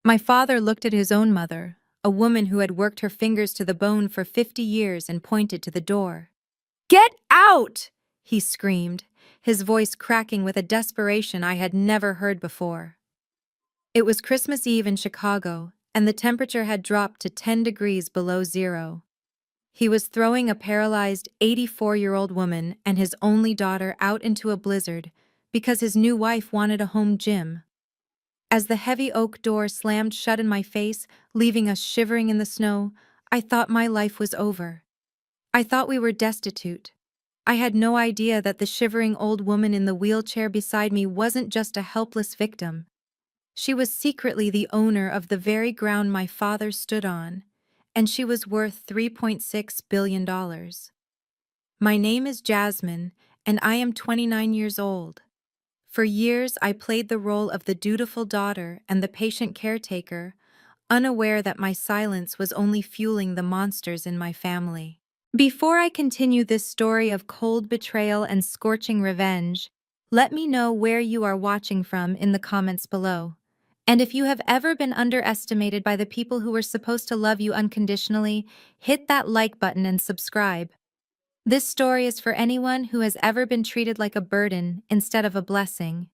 My father looked at his own mother, a woman who had worked her fingers to the bone for 50 years, and pointed to the door. "Get out!" he screamed, his voice cracking with a desperation I had never heard before. It was Christmas Eve in Chicago, and the temperature had dropped to 10 degrees below zero. He was throwing a paralyzed 84-year-old woman and his only daughter out into a blizzard because his new wife wanted a home gym. As the heavy oak door slammed shut in my face, leaving us shivering in the snow, I thought my life was over. I thought we were destitute. I had no idea that the shivering old woman in the wheelchair beside me wasn't just a helpless victim. She was secretly the owner of the very ground my father stood on, and she was worth $3.6 billion. My name is Jasmine, and I am 29 years old. For years, I played the role of the dutiful daughter and the patient caretaker, unaware that my silence was only fueling the monsters in my family. Before I continue this story of cold betrayal and scorching revenge, let me know where you are watching from in the comments below. And if you have ever been underestimated by the people who were supposed to love you unconditionally, hit that like button and subscribe. This story is for anyone who has ever been treated like a burden instead of a blessing.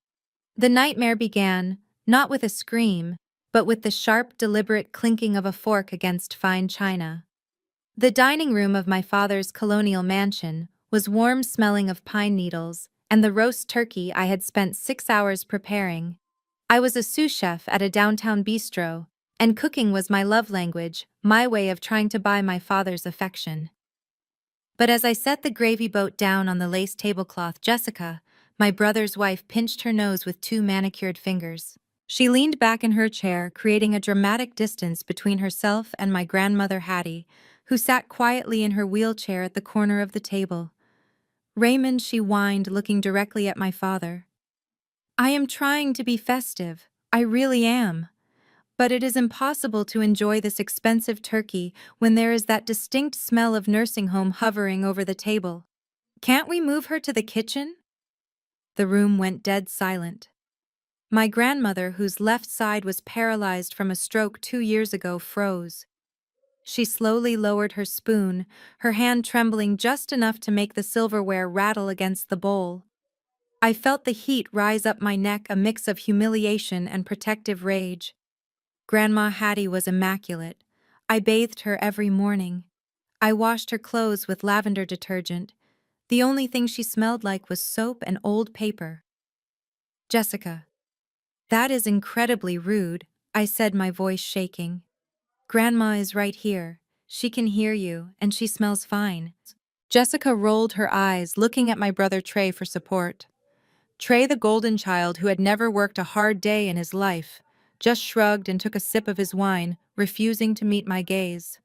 The nightmare began, not with a scream, but with the sharp, deliberate clinking of a fork against fine china. The dining room of my father's colonial mansion was warm, smelling of pine needles and the roast turkey I had spent 6 hours preparing. I was a sous chef at a downtown bistro, and cooking was my love language, my way of trying to buy my father's affection. But as I set the gravy boat down on the lace tablecloth, Jessica, my brother's wife, pinched her nose with 2 manicured fingers. She leaned back in her chair, creating a dramatic distance between herself and my grandmother Hattie, who sat quietly in her wheelchair at the corner of the table. "Raymond," she whined, looking directly at my father. "I am trying to be festive. I really am. But it is impossible to enjoy this expensive turkey when there is that distinct smell of nursing home hovering over the table. Can't we move her to the kitchen?" The room went dead silent. My grandmother, whose left side was paralyzed from a stroke 2 years ago, froze. She slowly lowered her spoon, her hand trembling just enough to make the silverware rattle against the bowl. I felt the heat rise up my neck, a mix of humiliation and protective rage. Grandma Hattie was immaculate. I bathed her every morning. I washed her clothes with lavender detergent. The only thing she smelled like was soap and old paper. "Jessica, that is incredibly rude," I said, my voice shaking. "Grandma is right here. She can hear you, and she smells fine." Jessica rolled her eyes, looking at my brother Trey for support. Trey, the golden child who had never worked a hard day in his life, just shrugged and took a sip of his wine, refusing to meet my gaze.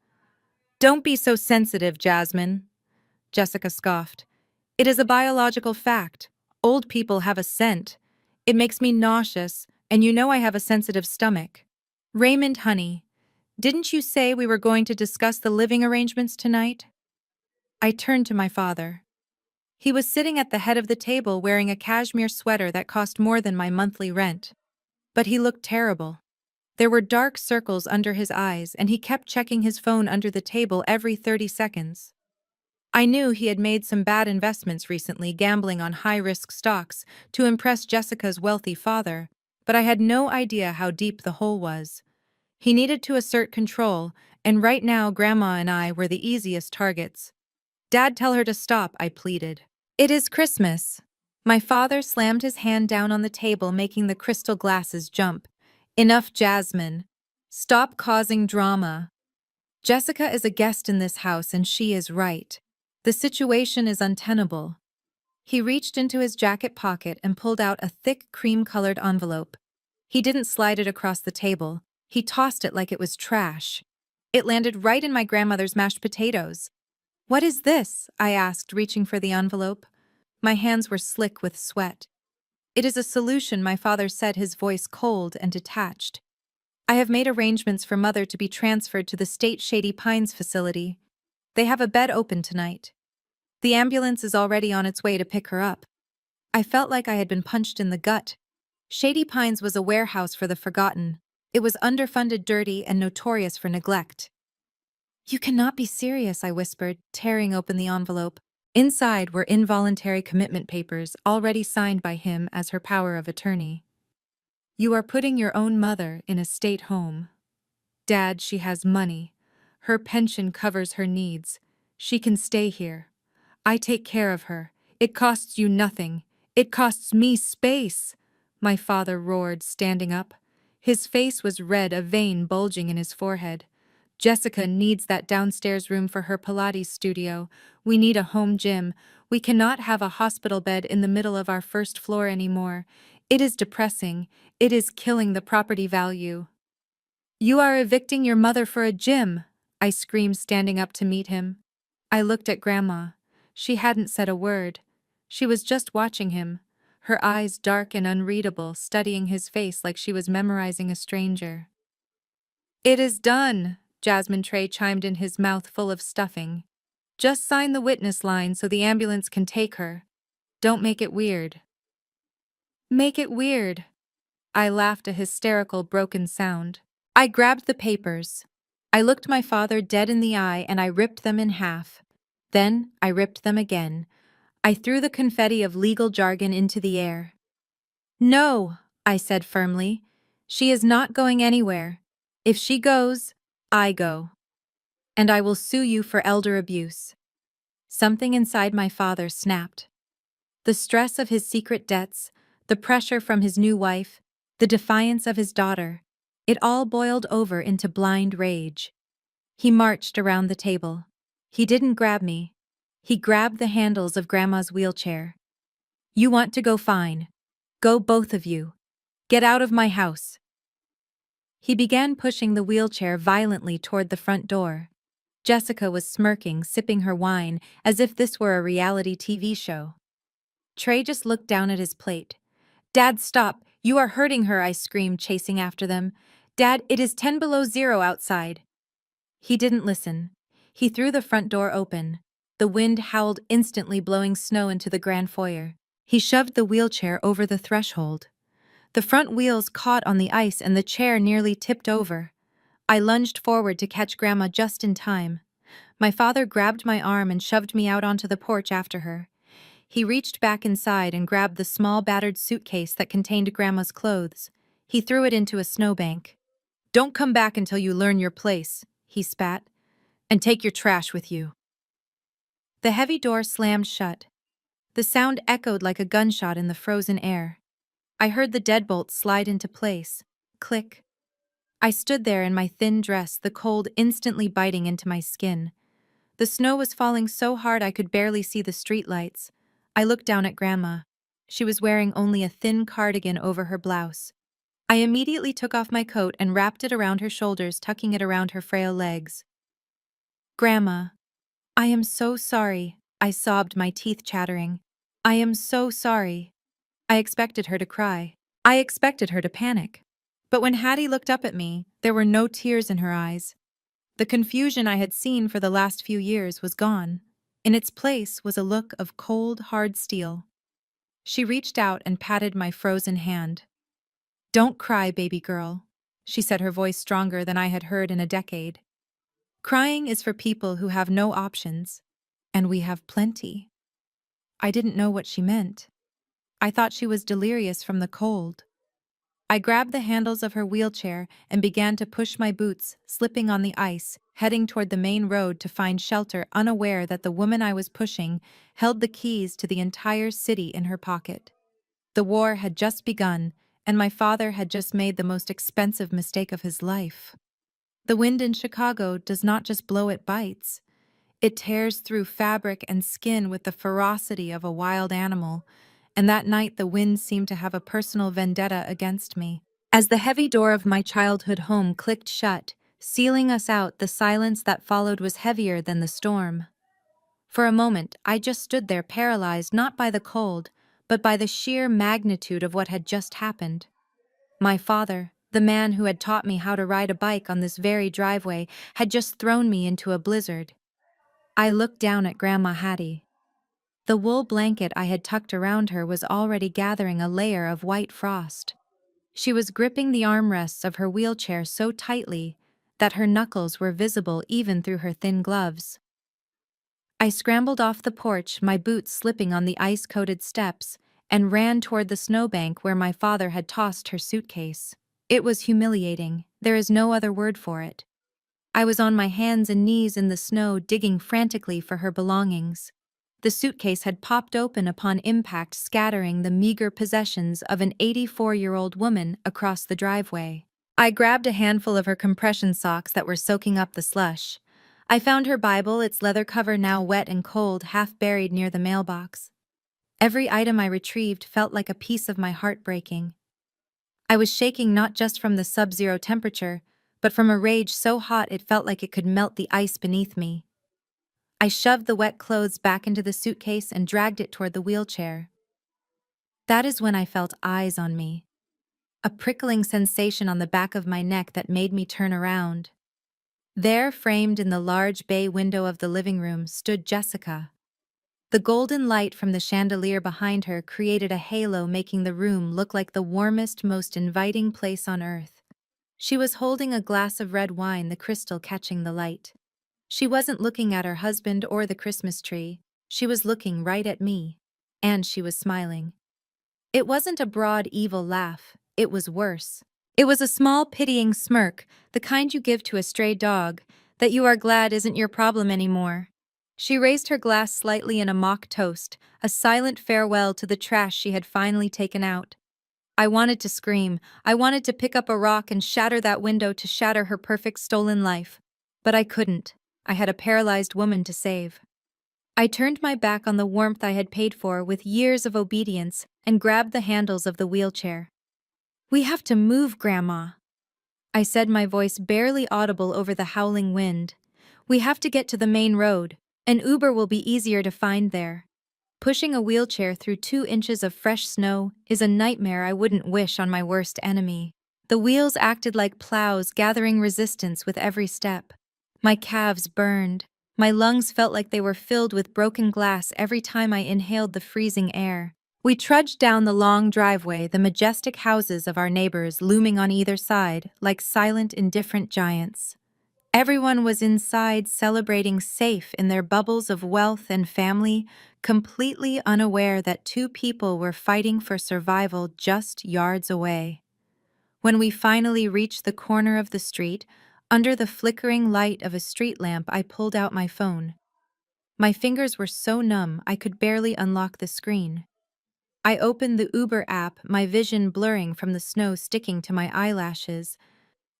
"Don't be so sensitive, Jasmine," Jessica scoffed. "It is a biological fact. Old people have a scent. It makes me nauseous, and you know I have a sensitive stomach." "Raymond, honey, didn't you say we were going to discuss the living arrangements tonight?" I turned to my father. He was sitting at the head of the table wearing a cashmere sweater that cost more than my monthly rent. But he looked terrible. There were dark circles under his eyes, and he kept checking his phone under the table every 30 seconds. I knew he had made some bad investments recently, gambling on high-risk stocks to impress Jessica's wealthy father, but I had no idea how deep the hole was. He needed to assert control, and right now Grandma and I were the easiest targets. "Dad, tell her to stop," I pleaded. "It is Christmas." My father slammed his hand down on the table, making the crystal glasses jump. "Enough, Jasmine. Stop causing drama. Jessica is a guest in this house, and she is right. The situation is untenable." He reached into his jacket pocket and pulled out a thick cream-colored envelope. He didn't slide it across the table. He tossed it like it was trash. It landed right in my grandmother's mashed potatoes. "What is this?" I asked, reaching for the envelope. My hands were slick with sweat. "It is a solution," my father said, his voice cold and detached. "I have made arrangements for Mother to be transferred to the State Shady Pines facility. They have a bed open tonight. The ambulance is already on its way to pick her up." I felt like I had been punched in the gut. Shady Pines was a warehouse for the forgotten, It was underfunded, dirty, and notorious for neglect. You cannot be serious, I whispered, tearing open the envelope. Inside were involuntary commitment papers already signed by him as her power of attorney. You are putting your own mother in a state home. Dad, she has money. Her pension covers her needs. She can stay here. I take care of her. It costs you nothing. It costs me space, my father roared, standing up. His face was red, a vein bulging in his forehead. Jessica needs that downstairs room for her Pilates studio. We need a home gym. We cannot have a hospital bed in the middle of our first floor anymore. It is depressing. It is killing the property value. You are evicting your mother for a gym, I screamed, standing up to meet him. I looked at Grandma. She hadn't said a word. She was just watching him, her eyes dark and unreadable, studying his face like she was memorizing a stranger. It is done, Jasmine Trey chimed in, his mouth full of stuffing. Just sign the witness line so the ambulance can take her. Don't make it weird. Make it weird. I laughed, a hysterical, broken sound. I grabbed the papers. I looked my father dead in the eye and I ripped them in half. Then I ripped them again. I threw the confetti of legal jargon into the air. No, I said firmly. She is not going anywhere. If she goes, I go. And I will sue you for elder abuse. Something inside my father snapped. The stress of his secret debts, the pressure from his new wife, the defiance of his daughter, it all boiled over into blind rage. He marched around the table. He didn't grab me. He grabbed the handles of Grandma's wheelchair. You want to go, fine. Go, both of you. Get out of my house. He began pushing the wheelchair violently toward the front door. Jessica was smirking, sipping her wine, as if this were a reality TV show. Trey just looked down at his plate. Dad, stop! You are hurting her, I screamed, chasing after them. Dad, it is 10 below zero outside. He didn't listen. He threw the front door open. The wind howled instantly, blowing snow into the grand foyer. He shoved the wheelchair over the threshold. The front wheels caught on the ice and the chair nearly tipped over. I lunged forward to catch Grandma just in time. My father grabbed my arm and shoved me out onto the porch after her. He reached back inside and grabbed the small battered suitcase that contained Grandma's clothes. He threw it into a snowbank. Don't come back until you learn your place, he spat. And take your trash with you. The heavy door slammed shut. The sound echoed like a gunshot in the frozen air. I heard the deadbolt slide into place. Click. I stood there in my thin dress, the cold instantly biting into my skin. The snow was falling so hard I could barely see the streetlights. I looked down at Grandma. She was wearing only a thin cardigan over her blouse. I immediately took off my coat and wrapped it around her shoulders, tucking it around her frail legs. Grandma, I am so sorry, I sobbed, my teeth chattering. I am so sorry. I expected her to cry. I expected her to panic. But when Hattie looked up at me, there were no tears in her eyes. The confusion I had seen for the last few years was gone. In its place was a look of cold, hard steel. She reached out and patted my frozen hand. Don't cry, baby girl, she said, her voice stronger than I had heard in a decade. Crying is for people who have no options, and we have plenty. I didn't know what she meant. I thought she was delirious from the cold. I grabbed the handles of her wheelchair and began to push my boots, slipping on the ice, heading toward the main road to find shelter, unaware that the woman I was pushing held the keys to the entire city in her pocket. The war had just begun, and my father had just made the most expensive mistake of his life. The wind in Chicago does not just blow, it bites. It tears through fabric and skin with the ferocity of a wild animal, and that night the wind seemed to have a personal vendetta against me. As the heavy door of my childhood home clicked shut, sealing us out, the silence that followed was heavier than the storm. For a moment, I just stood there, paralyzed not by the cold, but by the sheer magnitude of what had just happened. My father, the man who had taught me how to ride a bike on this very driveway, had just thrown me into a blizzard. I looked down at Grandma Hattie. The wool blanket I had tucked around her was already gathering a layer of white frost. She was gripping the armrests of her wheelchair so tightly that her knuckles were visible even through her thin gloves. I scrambled off the porch, my boots slipping on the ice-coated steps, and ran toward the snowbank where my father had tossed her suitcase. It was humiliating, there is no other word for it. I was on my hands and knees in the snow digging frantically for her belongings. The suitcase had popped open upon impact, scattering the meager possessions of an 84-year-old woman across the driveway. I grabbed a handful of her compression socks that were soaking up the slush. I found her Bible, its leather cover now wet and cold, half buried near the mailbox. Every item I retrieved felt like a piece of my heart breaking. I was shaking not just from the sub-zero temperature, but from a rage so hot it felt like it could melt the ice beneath me. I shoved the wet clothes back into the suitcase and dragged it toward the wheelchair. That is when I felt eyes on me. A prickling sensation on the back of my neck that made me turn around. There, framed in the large bay window of the living room, stood Jessica. The golden light from the chandelier behind her created a halo, making the room look like the warmest, most inviting place on earth. She was holding a glass of red wine, the crystal catching the light. She wasn't looking at her husband or the Christmas tree. She was looking right at me. And she was smiling. It wasn't a broad, evil laugh. It was worse. It was a small, pitying smirk, the kind you give to a stray dog, that you are glad isn't your problem anymore. She raised her glass slightly in a mock toast, a silent farewell to the trash she had finally taken out. I wanted to scream. I wanted to pick up a rock and shatter that window, to shatter her perfect stolen life. But I couldn't. I had a paralyzed woman to save. I turned my back on the warmth I had paid for with years of obedience and grabbed the handles of the wheelchair. "We have to move, Grandma," I said, my voice barely audible over the howling wind. "We have to get to the main road. An Uber will be easier to find there." Pushing a wheelchair through 2 inches of fresh snow is a nightmare I wouldn't wish on my worst enemy. The wheels acted like plows, gathering resistance with every step. My calves burned. My lungs felt like they were filled with broken glass every time I inhaled the freezing air. We trudged down the long driveway, the majestic houses of our neighbors looming on either side, like silent, indifferent giants. Everyone was inside, celebrating, safe in their bubbles of wealth and family, completely unaware that 2 people were fighting for survival just yards away. When we finally reached the corner of the street, under the flickering light of a street lamp, I pulled out my phone. My fingers were so numb I could barely unlock the screen. I opened the Uber app, my vision blurring from the snow sticking to my eyelashes.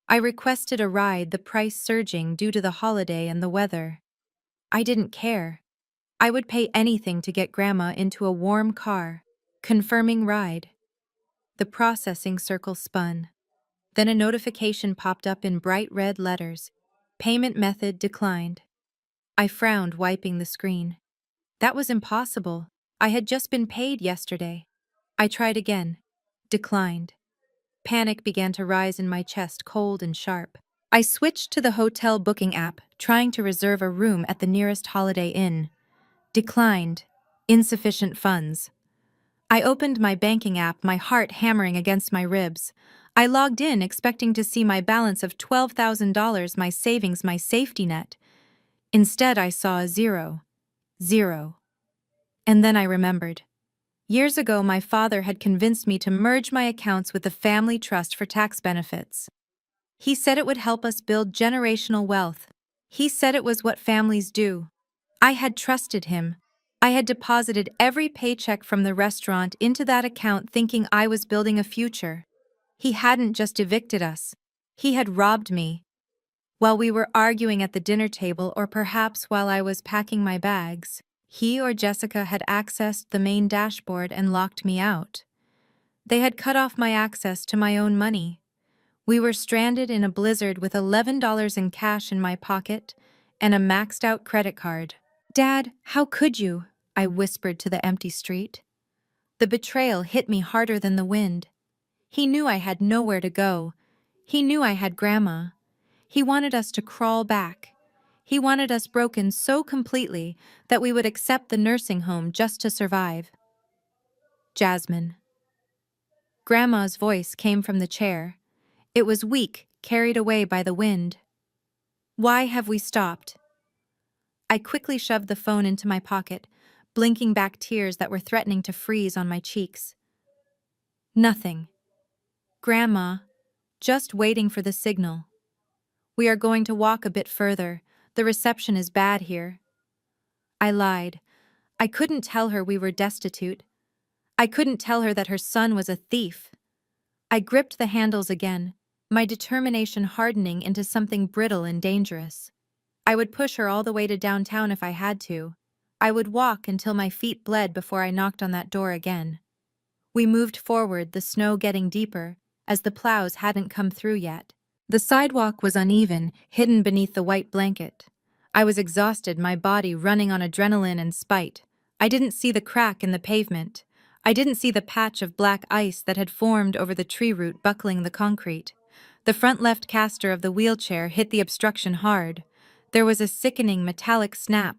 I requested a ride, the price surging due to the holiday and the weather. I didn't care. I would pay anything to get Grandma into a warm car. Confirming ride. The processing circle spun. Then a notification popped up in bright red letters. Payment method declined. I frowned, wiping the screen. That was impossible. I had just been paid yesterday. I tried again. Declined. Panic began to rise in my chest, cold and sharp. I switched to the hotel booking app, trying to reserve a room at the nearest Holiday Inn. Declined. Insufficient funds. I opened my banking app, my heart hammering against my ribs. I logged in, expecting to see my balance of $12,000, my savings, my safety net. Instead, I saw a zero. Zero. And then I remembered. Years ago, my father had convinced me to merge my accounts with the family trust for tax benefits. He said it would help us build generational wealth. He said it was what families do. I had trusted him. I had deposited every paycheck from the restaurant into that account, thinking I was building a future. He hadn't just evicted us. He had robbed me. While we were arguing at the dinner table, or perhaps while I was packing my bags, he or Jessica had accessed the main dashboard and locked me out. They had cut off my access to my own money. We were stranded in a blizzard with $11 in cash in my pocket and a maxed-out credit card. "Dad, how could you?" I whispered to the empty street. The betrayal hit me harder than the wind. He knew I had nowhere to go. He knew I had Grandma. He wanted us to crawl back. He wanted us broken so completely that we would accept the nursing home just to survive. Jasmine. Grandma's voice came from the chair. It was weak, carried away by the wind. Why have we stopped? I quickly shoved the phone into my pocket, blinking back tears that were threatening to freeze on my cheeks. Nothing. Grandma, just waiting for the signal. We are going to walk a bit further. The reception is bad here. I lied. I couldn't tell her we were destitute. I couldn't tell her that her son was a thief. I gripped the handles again, my determination hardening into something brittle and dangerous. I would push her all the way to downtown if I had to. I would walk until my feet bled before I knocked on that door again. We moved forward, the snow getting deeper, as the plows hadn't come through yet. The sidewalk was uneven, hidden beneath the white blanket. I was exhausted, my body running on adrenaline and spite. I didn't see the crack in the pavement. I didn't see the patch of black ice that had formed over the tree root buckling the concrete. The front left caster of the wheelchair hit the obstruction hard. There was a sickening metallic snap.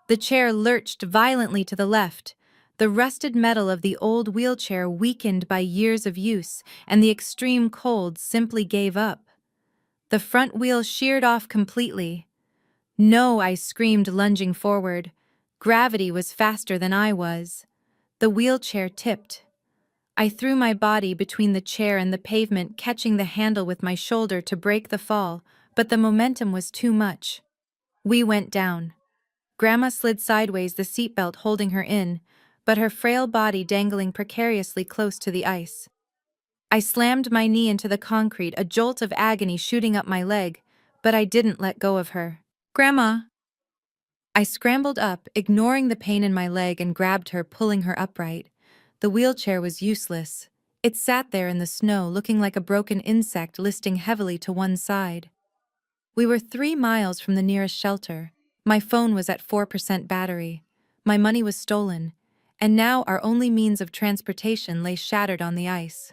The chair lurched violently to the left. The rusted metal of the old wheelchair weakened by years of use, and the extreme cold simply gave up. The front wheel sheared off completely. No, I screamed, lunging forward. Gravity was faster than I was. The wheelchair tipped. I threw my body between the chair and the pavement, catching the handle with my shoulder to break the fall, but the momentum was too much. We went down. Grandma slid sideways, the seatbelt holding her in, but her frail body dangling precariously close to the ice. I slammed my knee into the concrete, a jolt of agony shooting up my leg, but I didn't let go of her. Grandma! I scrambled up, ignoring the pain in my leg, and grabbed her, pulling her upright. The wheelchair was useless. It sat there in the snow, looking like a broken insect listing heavily to one side. We were 3 miles from the nearest shelter. My phone was at 4% battery. My money was stolen, and now our only means of transportation lay shattered on the ice.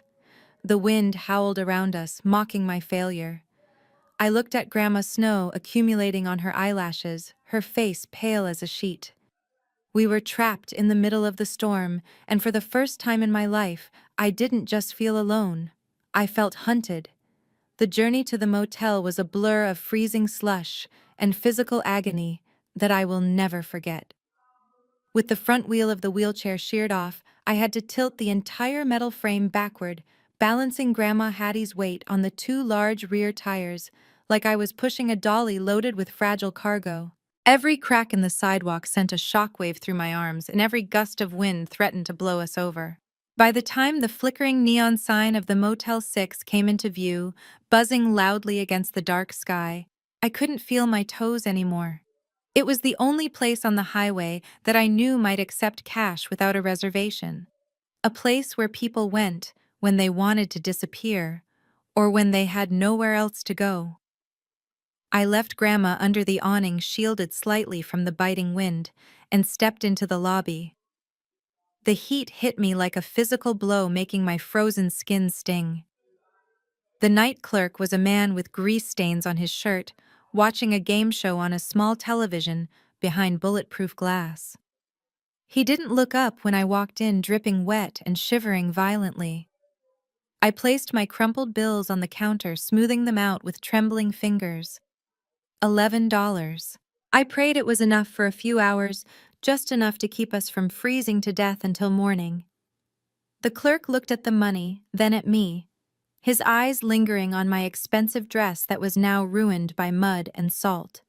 The wind howled around us, mocking my failure. I looked at Grandma Snow accumulating on her eyelashes, her face pale as a sheet. We were trapped in the middle of the storm, and for the first time in my life, I didn't just feel alone. I felt hunted. The journey to the motel was a blur of freezing slush and physical agony that I will never forget. With the front wheel of the wheelchair sheared off, I had to tilt the entire metal frame backward, balancing Grandma Hattie's weight on the 2 large rear tires, like I was pushing a dolly loaded with fragile cargo. Every crack in the sidewalk sent a shockwave through my arms, and every gust of wind threatened to blow us over. By the time the flickering neon sign of the Motel 6 came into view, buzzing loudly against the dark sky, I couldn't feel my toes anymore. It was the only place on the highway that I knew might accept cash without a reservation. A place where people went when they wanted to disappear, or when they had nowhere else to go. I left Grandma under the awning, shielded slightly from the biting wind, and stepped into the lobby. The heat hit me like a physical blow, making my frozen skin sting. The night clerk was a man with grease stains on his shirt, watching a game show on a small television behind bulletproof glass. He didn't look up when I walked in, dripping wet and shivering violently. I placed my crumpled bills on the counter, smoothing them out with trembling fingers. $11. I prayed it was enough for a few hours, just enough to keep us from freezing to death until morning. The clerk looked at the money, then at me, his eyes lingering on my expensive dress that was now ruined by mud and salt.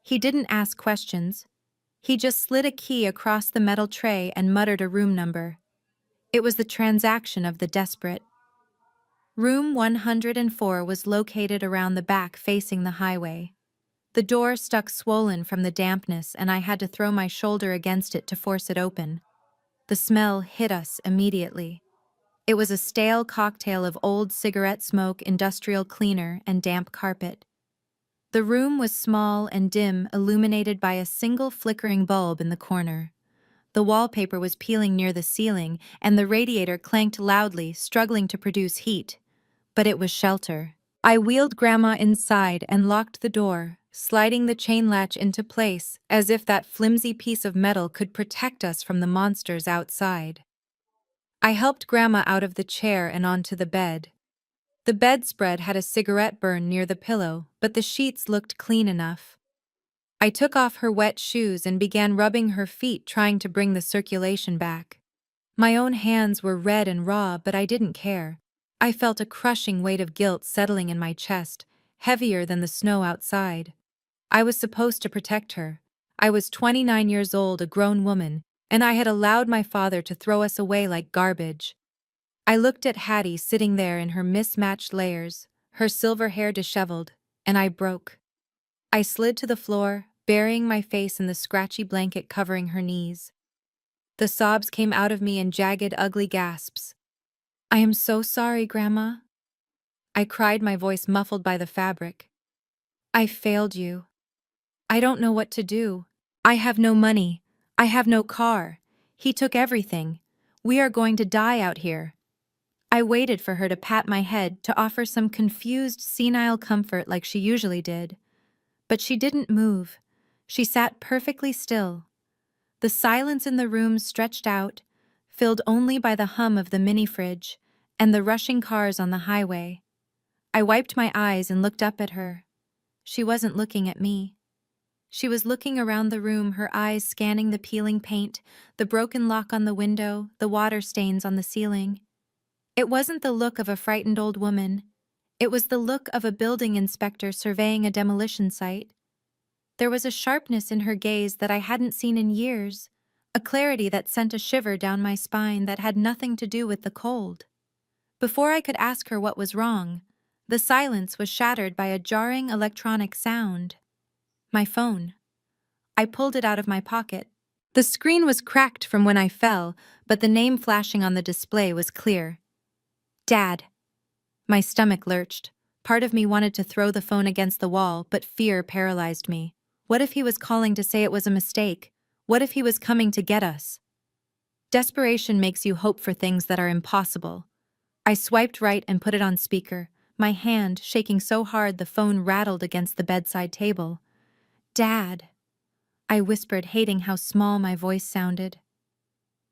He didn't ask questions. He just slid a key across the metal tray and muttered a room number. It was the transaction of the desperate. Room 104 was located around the back, facing the highway. The door stuck swollen from the dampness, and I had to throw my shoulder against it to force it open. The smell hit us immediately. It was a stale cocktail of old cigarette smoke, industrial cleaner, and damp carpet. The room was small and dim, illuminated by a single flickering bulb in the corner. The wallpaper was peeling near the ceiling, and the radiator clanked loudly, struggling to produce heat. But it was shelter. I wheeled Grandma inside and locked the door, sliding the chain latch into place, as if that flimsy piece of metal could protect us from the monsters outside. I helped Grandma out of the chair and onto the bed. The bedspread had a cigarette burn near the pillow, but the sheets looked clean enough. I took off her wet shoes and began rubbing her feet, trying to bring the circulation back. My own hands were red and raw, but I didn't care. I felt a crushing weight of guilt settling in my chest, heavier than the snow outside. I was supposed to protect her. I was 29 years old, a grown woman, and I had allowed my father to throw us away like garbage. I looked at Hattie sitting there in her mismatched layers, her silver hair disheveled, and I broke. I slid to the floor, burying my face in the scratchy blanket covering her knees. The sobs came out of me in jagged, ugly gasps. "I am so sorry, Grandma," I cried, my voice muffled by the fabric. "I failed you. I don't know what to do. I have no money. I have no car. He took everything. We are going to die out here." I waited for her to pat my head, to offer some confused, senile comfort like she usually did. But she didn't move. She sat perfectly still. The silence in the room stretched out, filled only by the hum of the mini-fridge and the rushing cars on the highway. I wiped my eyes and looked up at her. She wasn't looking at me. She was looking around the room, her eyes scanning the peeling paint, the broken lock on the window, the water stains on the ceiling. It wasn't the look of a frightened old woman. It was the look of a building inspector surveying a demolition site. There was a sharpness in her gaze that I hadn't seen in years, a clarity that sent a shiver down my spine that had nothing to do with the cold. Before I could ask her what was wrong, the silence was shattered by a jarring electronic sound. My phone. I pulled it out of my pocket. The screen was cracked from when I fell, but the name flashing on the display was clear. Dad. My stomach lurched. Part of me wanted to throw the phone against the wall, but fear paralyzed me. What if he was calling to say it was a mistake? What if he was coming to get us? Desperation makes you hope for things that are impossible. I swiped right and put it on speaker, my hand shaking so hard the phone rattled against the bedside table. Dad, I whispered, hating how small my voice sounded.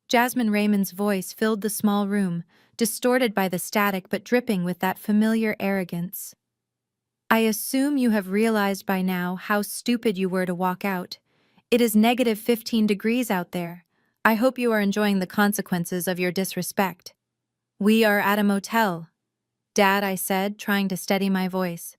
Jasmine Raymond's voice filled the small room, distorted by the static but dripping with that familiar arrogance. "I assume you have realized by now how stupid you were to walk out. It is -15 degrees out there. I hope you are enjoying the consequences of your disrespect." "We are at a motel." "Dad," I said, trying to steady my voice.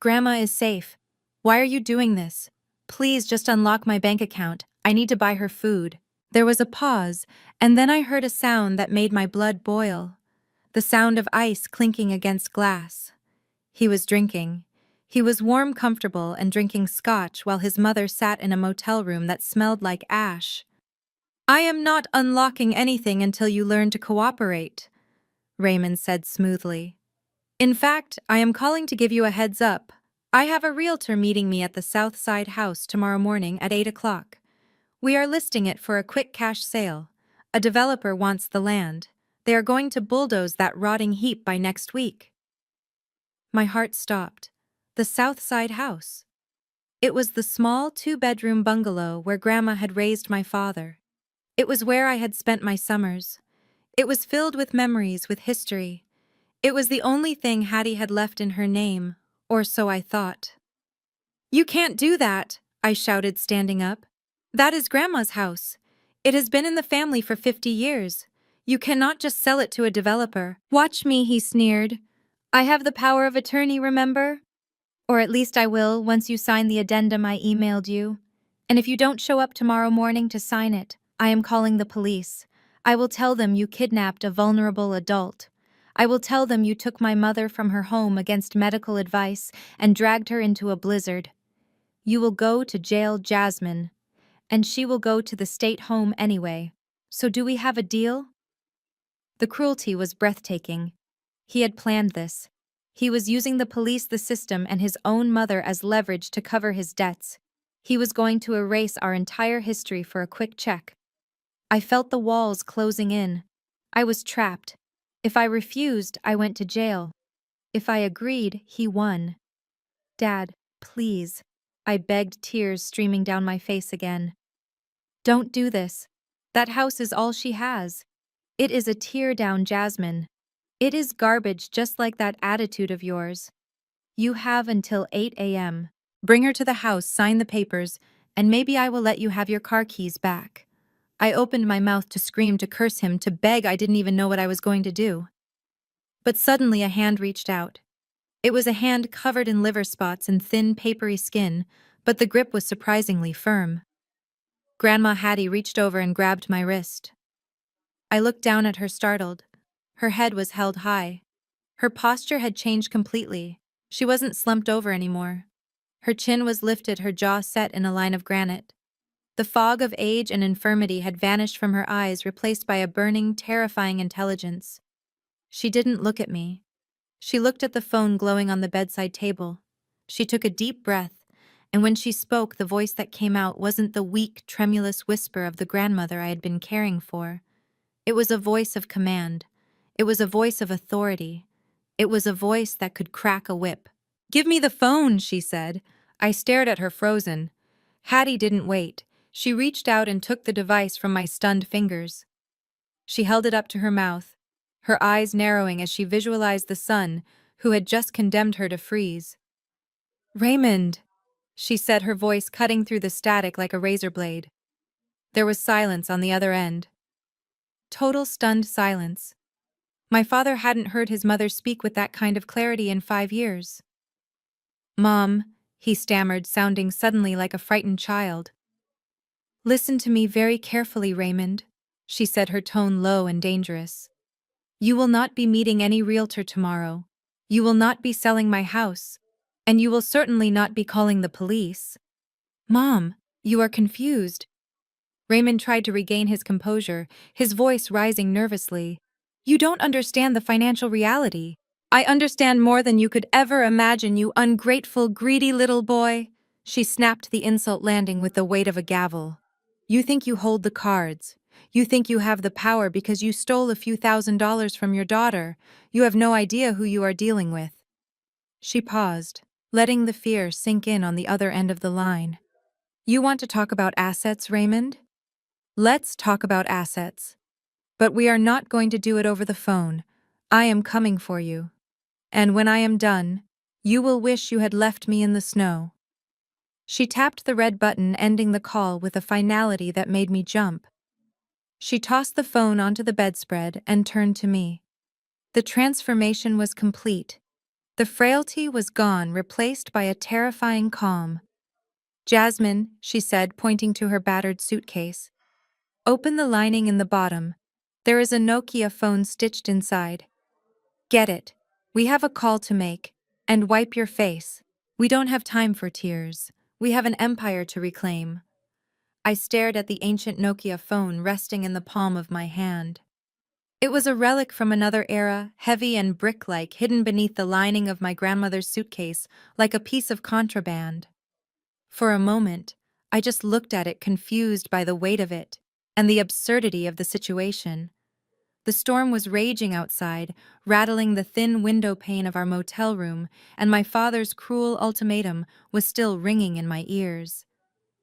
"Grandma is safe. Why are you doing this? Please just unlock my bank account. I need to buy her food." There was a pause, and then I heard a sound that made my blood boil. The sound of ice clinking against glass. He was drinking. He was warm, comfortable, and drinking scotch while his mother sat in a motel room that smelled like ash. "I am not unlocking anything until you learn to cooperate," Raymond said smoothly. "In fact, I am calling to give you a heads up. I have a realtor meeting me at the South Side house tomorrow morning at 8 o'clock. We are listing it for a quick cash sale. A developer wants the land. They are going to bulldoze that rotting heap by next week." My heart stopped. The South Side house. It was the small two-bedroom bungalow where Grandma had raised my father. It was where I had spent my summers. It was filled with memories, with history. It was the only thing Hattie had left in her name, or so I thought. "You can't do that," I shouted, standing up. "That is Grandma's house. It has been in the family for 50 years. You cannot just sell it to a developer." "Watch me," he sneered. "I have the power of attorney, remember? Or at least I will once you sign the addendum I emailed you. And if you don't show up tomorrow morning to sign it, I am calling the police. I will tell them you kidnapped a vulnerable adult. I will tell them you took my mother from her home against medical advice and dragged her into a blizzard. You will go to jail, Jasmine, and she will go to the state home anyway. So do we have a deal?" The cruelty was breathtaking. He had planned this. He was using the police, the system, and his own mother as leverage to cover his debts. He was going to erase our entire history for a quick check. I felt the walls closing in. I was trapped. If I refused, I went to jail. If I agreed, he won. "Dad, please," I begged, tears streaming down my face again. "Don't do this. That house is all she has. It is a tear down, Jasmine. It is garbage, just like that attitude of yours. You have until 8 a.m. Bring her to the house, sign the papers, and maybe I will let you have your car keys back. I opened my mouth to scream, to curse him, to beg. I didn't even know what I was going to do. But suddenly a hand reached out. It was a hand covered in liver spots and thin, papery skin, but the grip was surprisingly firm. Grandma Hattie reached over and grabbed my wrist. I looked down at her, startled. Her head was held high. Her posture had changed completely. She wasn't slumped over anymore. Her chin was lifted, her jaw set in a line of granite. The fog of age and infirmity had vanished from her eyes, replaced by a burning, terrifying intelligence. She didn't look at me. She looked at the phone glowing on the bedside table. She took a deep breath, and when she spoke, the voice that came out wasn't the weak, tremulous whisper of the grandmother I had been caring for. It was a voice of command. It was a voice of authority. It was a voice that could crack a whip. "Give me the phone," she said. I stared at her, frozen. Hattie didn't wait. She reached out and took the device from my stunned fingers. She held it up to her mouth, her eyes narrowing as she visualized the son who had just condemned her to freeze. "Raymond," she said, her voice cutting through the static like a razor blade. There was silence on the other end. Total stunned silence. My father hadn't heard his mother speak with that kind of clarity in 5 years. "Mom," he stammered, sounding suddenly like a frightened child. "Listen to me very carefully, Raymond," she said, her tone low and dangerous. "You will not be meeting any realtor tomorrow. You will not be selling my house. And you will certainly not be calling the police." "Mom, you are confused." Raymond tried to regain his composure, his voice rising nervously. "You don't understand the financial reality. I understand more than you could ever imagine, you ungrateful, greedy little boy." She snapped, the insult landing with the weight of a gavel. "You think you hold the cards. You think you have the power because you stole a few $1,000s from your daughter. You have no idea who you are dealing with." She paused, letting the fear sink in on the other end of the line. "You want to talk about assets, Raymond? Let's talk about assets. But we are not going to do it over the phone. I am coming for you. And when I am done, you will wish you had left me in the snow." She tapped the red button, ending the call with a finality that made me jump. She tossed the phone onto the bedspread and turned to me. The transformation was complete. The frailty was gone, replaced by a terrifying calm. "Jasmine," she said, pointing to her battered suitcase. "Open the lining in the bottom. There is a Nokia phone stitched inside. Get it. We have a call to make. And wipe your face. We don't have time for tears. We have an empire to reclaim." I stared at the ancient Nokia phone resting in the palm of my hand. It was a relic from another era, heavy and brick-like, hidden beneath the lining of my grandmother's suitcase, like a piece of contraband. For a moment, I just looked at it, confused by the weight of it and the absurdity of the situation. The storm was raging outside, rattling the thin window pane of our motel room, and my father's cruel ultimatum was still ringing in my ears.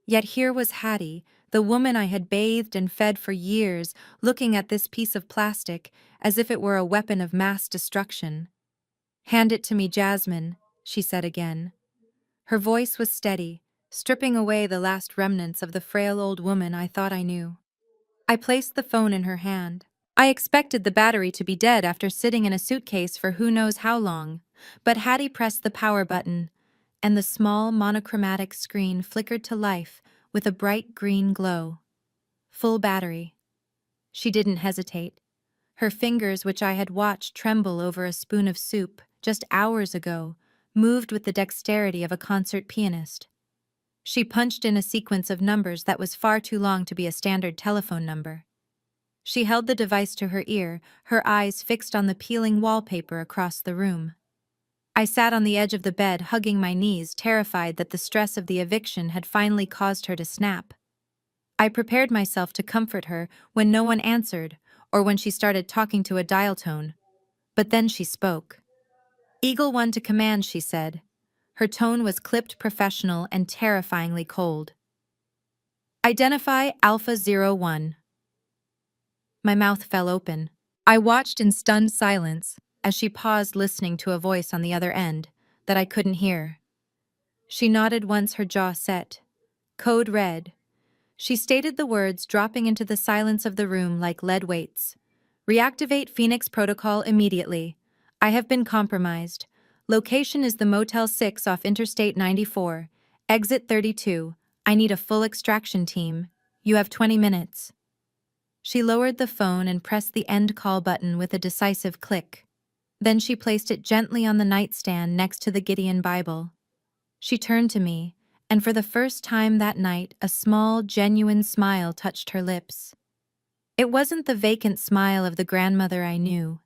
Yet here was Hattie, the woman I had bathed and fed for years, looking at this piece of plastic as if it were a weapon of mass destruction. "Hand it to me, Jasmine," she said again. Her voice was steady, stripping away the last remnants of the frail old woman I thought I knew. I placed the phone in her hand. I expected the battery to be dead after sitting in a suitcase for who knows how long, but Hattie pressed the power button, and the small monochromatic screen flickered to life with a bright green glow. Full battery. She didn't hesitate. Her fingers, which I had watched tremble over a spoon of soup just hours ago, moved with the dexterity of a concert pianist. She punched in a sequence of numbers that was far too long to be a standard telephone number. She held the device to her ear, her eyes fixed on the peeling wallpaper across the room. I sat on the edge of the bed, hugging my knees, terrified that the stress of the eviction had finally caused her to snap. I prepared myself to comfort her when no one answered or when she started talking to a dial tone. But then she spoke. "Eagle 1 to command," she said. Her tone was clipped, professional, and terrifyingly cold. "Identify Alpha 01. My mouth fell open. I watched in stunned silence as she paused, listening to a voice on the other end that I couldn't hear. She nodded once, her jaw set. Code red. She stated the words, dropping into the silence of the room like lead weights. Reactivate Phoenix Protocol immediately. I have been compromised. Location is the Motel 6 off Interstate 94. Exit 32. I need a full extraction team. You have 20 minutes. She lowered the phone and pressed the end call button with a decisive click. Then she placed it gently on the nightstand next to the Gideon Bible. She turned to me, and for the first time that night, a small, genuine smile touched her lips. It wasn't the vacant smile of the grandmother I knew.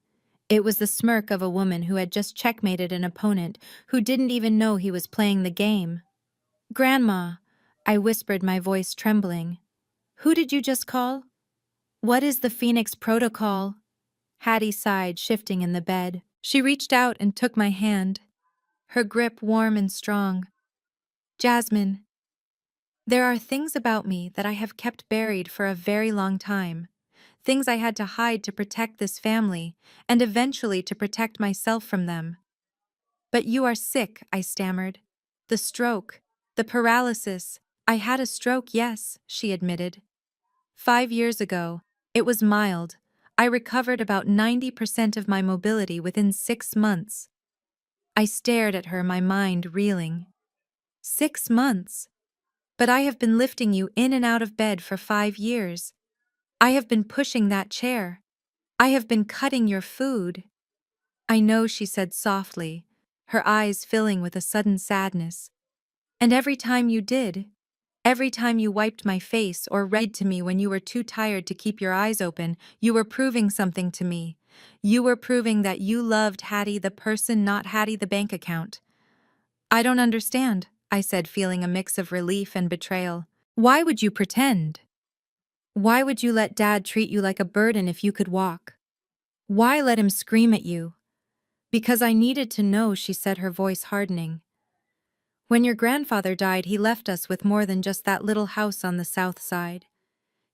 It was the smirk of a woman who had just checkmated an opponent who didn't even know he was playing the game. "Grandma," I whispered, my voice trembling. "Who did you just call?" "What is the Phoenix Protocol?" Hattie sighed, shifting in the bed. She reached out and took my hand, her grip warm and strong. "Jasmine, there are things about me that I have kept buried for a very long time. Things I had to hide to protect this family, and eventually to protect myself from them. But you are sick," I stammered. "The stroke, the paralysis." "I had a stroke, yes," she admitted. 5 years ago. It was mild. I recovered about 90% of my mobility within 6 months. I stared at her, my mind reeling. 6 months? But I have been lifting you in and out of bed for 5 years. I have been pushing that chair. I have been cutting your food. "I know," she said softly, her eyes filling with a sudden sadness. "And every time you did, every time you wiped my face or read to me when you were too tired to keep your eyes open, you were proving something to me. You were proving that you loved Hattie the person, not Hattie the bank account." "I don't understand," I said, feeling a mix of relief and betrayal. "Why would you pretend? Why would you let Dad treat you like a burden if you could walk? Why let him scream at you?" "Because I needed to know," she said, her voice hardening. "When your grandfather died, he left us with more than just that little house on the south side.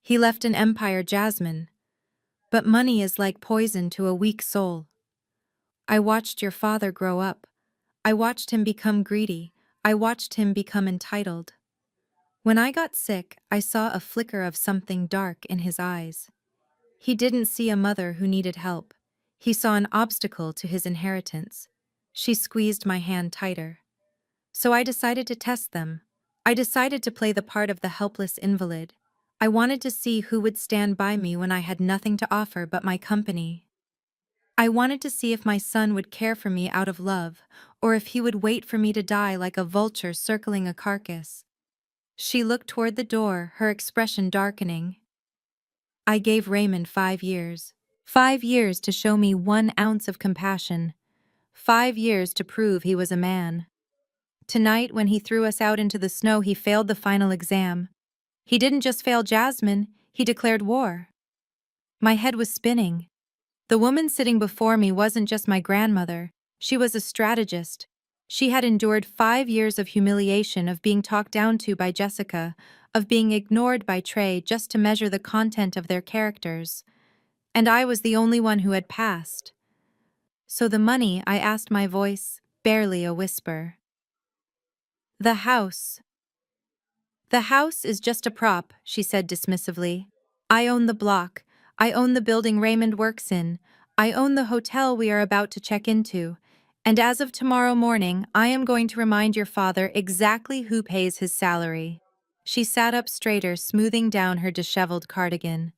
He left an empire, Jasmine. But money is like poison to a weak soul. I watched your father grow up. I watched him become greedy. I watched him become entitled. When I got sick, I saw a flicker of something dark in his eyes. He didn't see a mother who needed help. He saw an obstacle to his inheritance." She squeezed my hand tighter. "So I decided to test them. I decided to play the part of the helpless invalid. I wanted to see who would stand by me when I had nothing to offer but my company. I wanted to see if my son would care for me out of love, or if he would wait for me to die like a vulture circling a carcass." She looked toward the door, her expression darkening. "I gave Raymond 5 years. 5 years to show me 1 ounce of compassion. 5 years to prove he was a man. Tonight, when he threw us out into the snow, he failed the final exam. He didn't just fail Jasmine, he declared war." My head was spinning. The woman sitting before me wasn't just my grandmother, she was a strategist. She had endured 5 years of humiliation, of being talked down to by Jessica, of being ignored by Trey just to measure the content of their characters. And I was the only one who had passed. "So the money," I asked, my voice barely a whisper. "The house." "The house is just a prop," she said dismissively. "I own the block. I own the building Raymond works in. I own the hotel we are about to check into. And as of tomorrow morning, I am going to remind your father exactly who pays his salary." She sat up straighter, smoothing down her disheveled cardigan.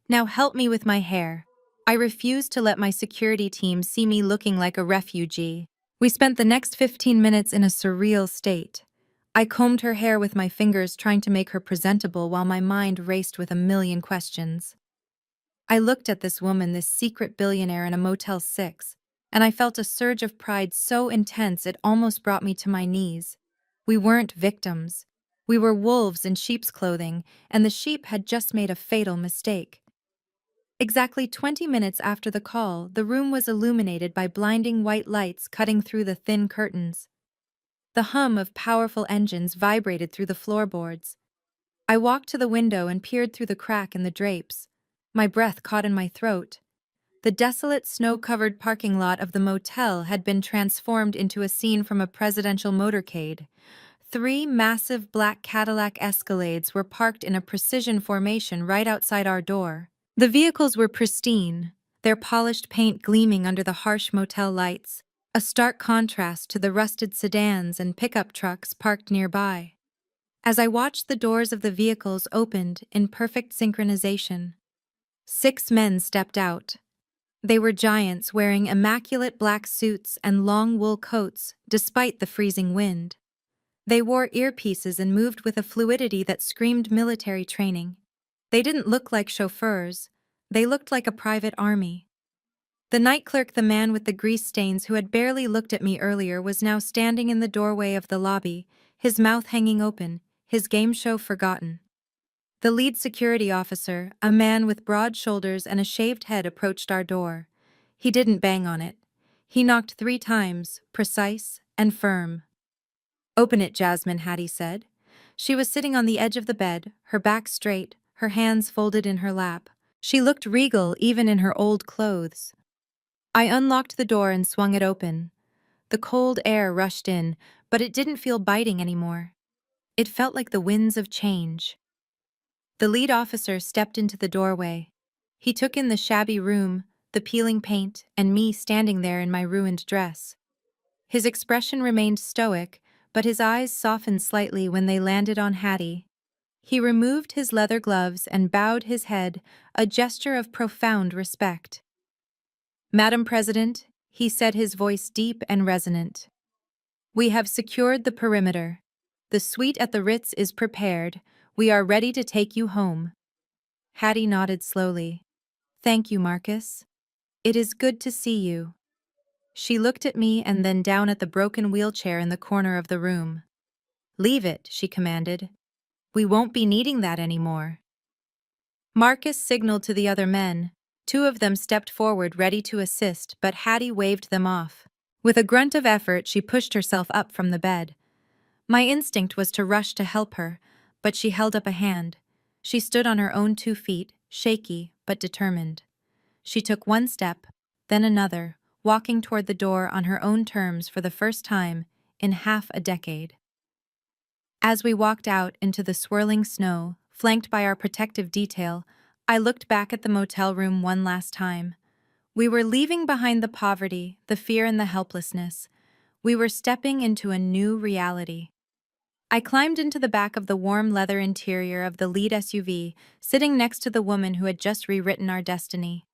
"Now help me with my hair. I refuse to let my security team see me looking like a refugee." We spent the next 15 minutes in a surreal state. I combed her hair with my fingers, trying to make her presentable while my mind raced with a million questions. I looked at this woman, this secret billionaire in a Motel 6, and I felt a surge of pride so intense it almost brought me to my knees. We weren't victims. We were wolves in sheep's clothing, and the sheep had just made a fatal mistake. Exactly 20 minutes after the call, the room was illuminated by blinding white lights cutting through the thin curtains. The hum of powerful engines vibrated through the floorboards. I walked to the window and peered through the crack in the drapes. My breath caught in my throat. The desolate snow-covered parking lot of the motel had been transformed into a scene from a presidential motorcade. 3 massive black Cadillac Escalades were parked in a precision formation right outside our door. The vehicles were pristine, their polished paint gleaming under the harsh motel lights, a stark contrast to the rusted sedans and pickup trucks parked nearby. As I watched, the doors of the vehicles opened in perfect synchronization. 6 men stepped out. They were giants wearing immaculate black suits and long wool coats despite the freezing wind. They wore earpieces and moved with a fluidity that screamed military training. They didn't look like chauffeurs. They looked like a private army. The night clerk, the man with the grease stains who had barely looked at me earlier, was now standing in the doorway of the lobby, his mouth hanging open, his game show forgotten. The lead security officer, a man with broad shoulders and a shaved head, approached our door. He didn't bang on it. He knocked 3 times, precise and firm. "Open it, Jasmine," Hattie said. She was sitting on the edge of the bed, her back straight, her hands folded in her lap. She looked regal even in her old clothes. I unlocked the door and swung it open. The cold air rushed in, but it didn't feel biting anymore. It felt like the winds of change. The lead officer stepped into the doorway. He took in the shabby room, the peeling paint, and me standing there in my ruined dress. His expression remained stoic, but his eyes softened slightly when they landed on Hattie. He removed his leather gloves and bowed his head, a gesture of profound respect. "Madam President," he said, his voice deep and resonant, "we have secured the perimeter. The suite at the Ritz is prepared. We are ready to take you home." Hattie nodded slowly. "Thank you, Marcus. It is good to see you." She looked at me and then down at the broken wheelchair in the corner of the room. "Leave it," she commanded. "We won't be needing that anymore." Marcus signaled to the other men. 2 of them stepped forward ready to assist, but Hattie waved them off. With a grunt of effort, she pushed herself up from the bed. My instinct was to rush to help her, but she held up a hand. She stood on her own 2 feet, shaky but determined. She took 1 step, then another, walking toward the door on her own terms for the first time in half a decade. As we walked out into the swirling snow, flanked by our protective detail, I looked back at the motel room one last time. We were leaving behind the poverty, the fear, and the helplessness. We were stepping into a new reality. I climbed into the back of the warm leather interior of the lead SUV, sitting next to the woman who had just rewritten our destiny.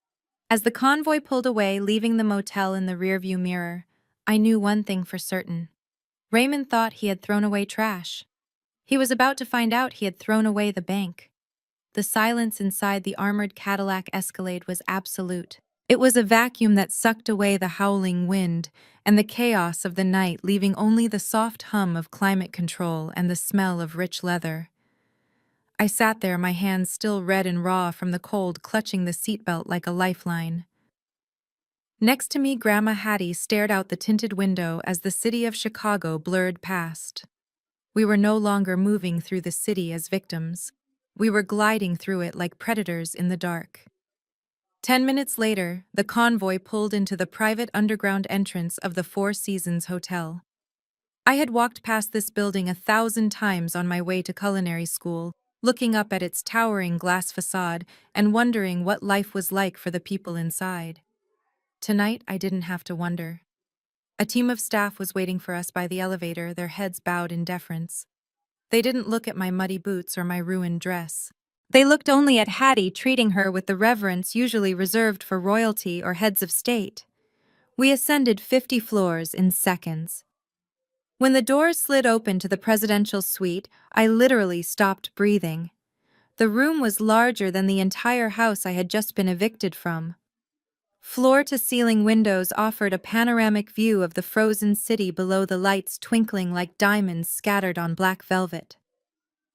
As the convoy pulled away, leaving the motel in the rearview mirror, I knew one thing for certain. Raymond thought he had thrown away trash. He was about to find out he had thrown away the bank. The silence inside the armored Cadillac Escalade was absolute. It was a vacuum that sucked away the howling wind and the chaos of the night, leaving only the soft hum of climate control and the smell of rich leather. I sat there, my hands still red and raw from the cold, clutching the seatbelt like a lifeline. Next to me, Grandma Hattie stared out the tinted window as the city of Chicago blurred past. We were no longer moving through the city as victims. We were gliding through it like predators in the dark. 10 minutes later, the convoy pulled into the private underground entrance of the Four Seasons Hotel. I had walked past this building 1,000 times on my way to culinary school, looking up at its towering glass facade and wondering what life was like for the people inside. Tonight, I didn't have to wonder. A team of staff was waiting for us by the elevator, their heads bowed in deference. They didn't look at my muddy boots or my ruined dress. They looked only at Hattie, treating her with the reverence usually reserved for royalty or heads of state. We ascended 50 floors in seconds. When the doors slid open to the presidential suite, I literally stopped breathing. The room was larger than the entire house I had just been evicted from. Floor-to-ceiling windows offered a panoramic view of the frozen city below, the lights twinkling like diamonds scattered on black velvet.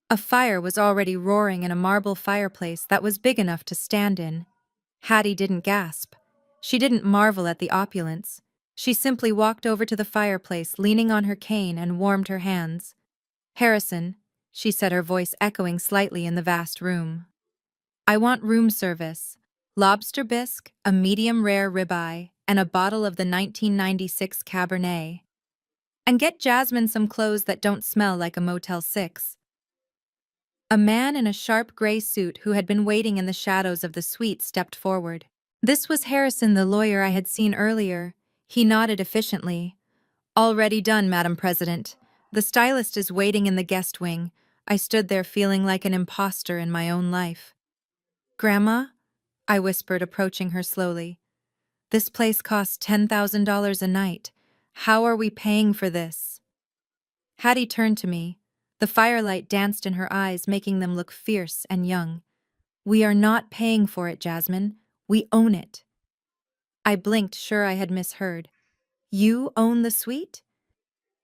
A fire was already roaring in a marble fireplace that was big enough to stand in. Hattie didn't gasp. She didn't marvel at the opulence. She simply walked over to the fireplace, leaning on her cane, and warmed her hands. "Harrison," she said, her voice echoing slightly in the vast room. I want room service, lobster bisque, a medium rare ribeye, and a bottle of the 1996 Cabernet. And get Jasmine some clothes that don't smell like a Motel 6. A man in a sharp gray suit who had been waiting in the shadows of the suite stepped forward. This was Harrison, the lawyer I had seen earlier. He nodded efficiently. Already done, Madam President. The stylist is waiting in the guest wing. I stood there feeling like an imposter in my own life. Grandma? I whispered, approaching her slowly. This place costs $10,000 a night. How are we paying for this? Hattie turned to me. The firelight danced in her eyes, making them look fierce and young. We are not paying for it, Jasmine. We own it. I blinked, sure I had misheard. You own the suite?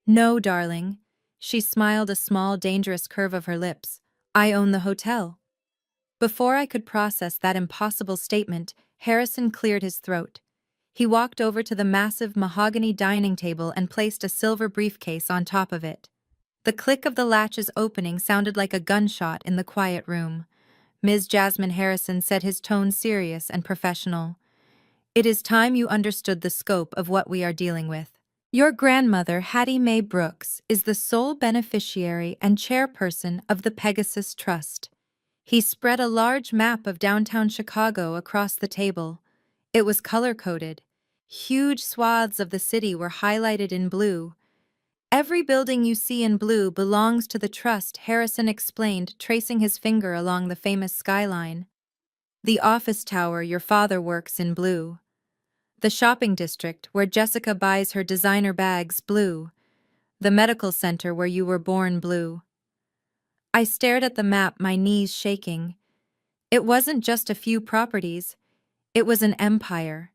No, darling. She smiled, a small, dangerous curve of her lips. I own the hotel. Before I could process that impossible statement, Harrison cleared his throat. He walked over to the massive mahogany dining table and placed a silver briefcase on top of it. The click of the latch's opening sounded like a gunshot in the quiet room. Ms. Jasmine Harrison said, his tone serious and professional. It is time you understood the scope of what we are dealing with. Your grandmother, Hattie Mae Brooks, is the sole beneficiary and chairperson of the Pegasus Trust. He spread a large map of downtown Chicago across the table. It was color-coded. Huge swaths of the city were highlighted in blue. Every building you see in blue belongs to the trust, Harrison explained, tracing his finger along the famous skyline. The office tower your father works in, blue. The shopping district where Jessica buys her designer bags, blue. The medical center where you were born, blue. I stared at the map, my knees shaking. It wasn't just a few properties. It was an empire.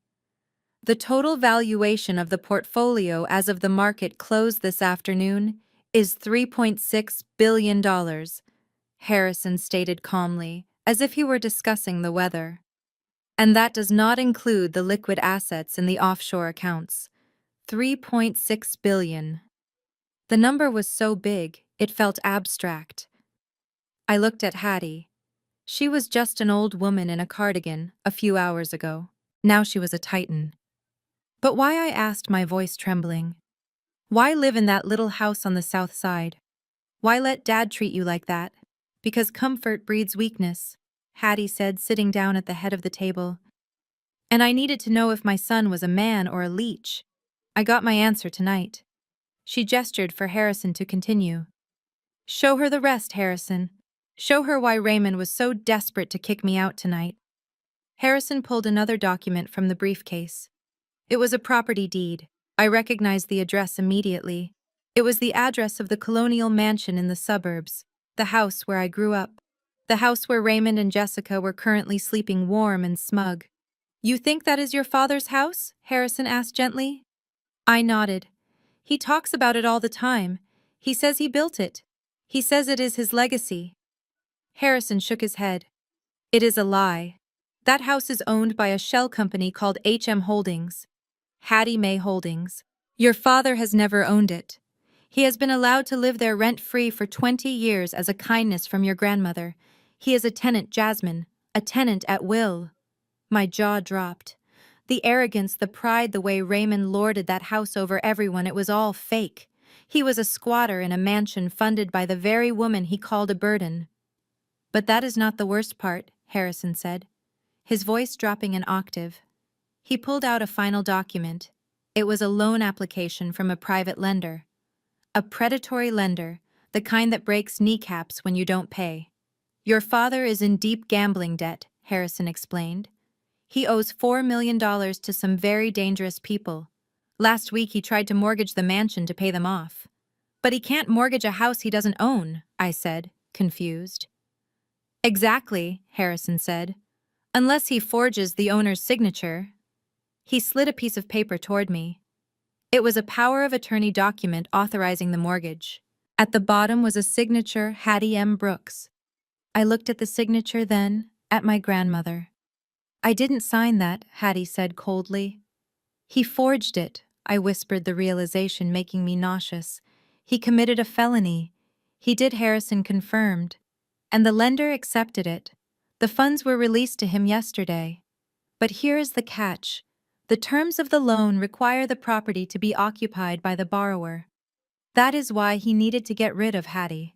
The total valuation of the portfolio as of the market close this afternoon is $3.6 billion, Harrison stated calmly, as if he were discussing the weather. And that does not include the liquid assets in the offshore accounts. $3.6 billion. The number was so big, it felt abstract. I looked at Hattie. She was just an old woman in a cardigan a few hours ago. Now she was a titan. But why, I asked, my voice trembling. Why live in that little house on the south side? Why let Dad treat you like that? Because comfort breeds weakness, Hattie said, sitting down at the head of the table. And I needed to know if my son was a man or a leech. I got my answer tonight. She gestured for Harrison to continue. Show her the rest, Harrison. Show her why Raymond was so desperate to kick me out tonight. Harrison pulled another document from the briefcase. It was a property deed. I recognized the address immediately. It was the address of the colonial mansion in the suburbs, the house where I grew up, the house where Raymond and Jessica were currently sleeping warm and smug. You think that is your father's house? Harrison asked gently. I nodded. He talks about it all the time. He says he built it. He says it is his legacy. Harrison shook his head. It is a lie. That house is owned by a shell company called HM Holdings. Hattie Mae Holdings. Your father has never owned it. He has been allowed to live there rent-free for 20 years as a kindness from your grandmother. He is a tenant, Jasmine. A tenant at will. My jaw dropped. The arrogance, the pride, the way Raymond lorded that house over everyone, it was all fake. He was a squatter in a mansion funded by the very woman he called a burden. But that is not the worst part, Harrison said, his voice dropping an octave. He pulled out a final document. It was a loan application from a private lender. A predatory lender, the kind that breaks kneecaps when you don't pay. Your father is in deep gambling debt, Harrison explained. He owes $4 million to some very dangerous people. Last week he tried to mortgage the mansion to pay them off. But he can't mortgage a house he doesn't own, I said, confused. Exactly, Harrison said. Unless he forges the owner's signature. He slid a piece of paper toward me. It was a power of attorney document authorizing the mortgage. At the bottom was a signature, Hattie M. Brooks. I looked at the signature, then at my grandmother. I didn't sign that, Hattie said coldly. He forged it, I whispered, the realization making me nauseous. He committed a felony. He did, Harrison confirmed. And the lender accepted it. The funds were released to him yesterday. But here is the catch. The terms of the loan require the property to be occupied by the borrower. That is why he needed to get rid of Hattie.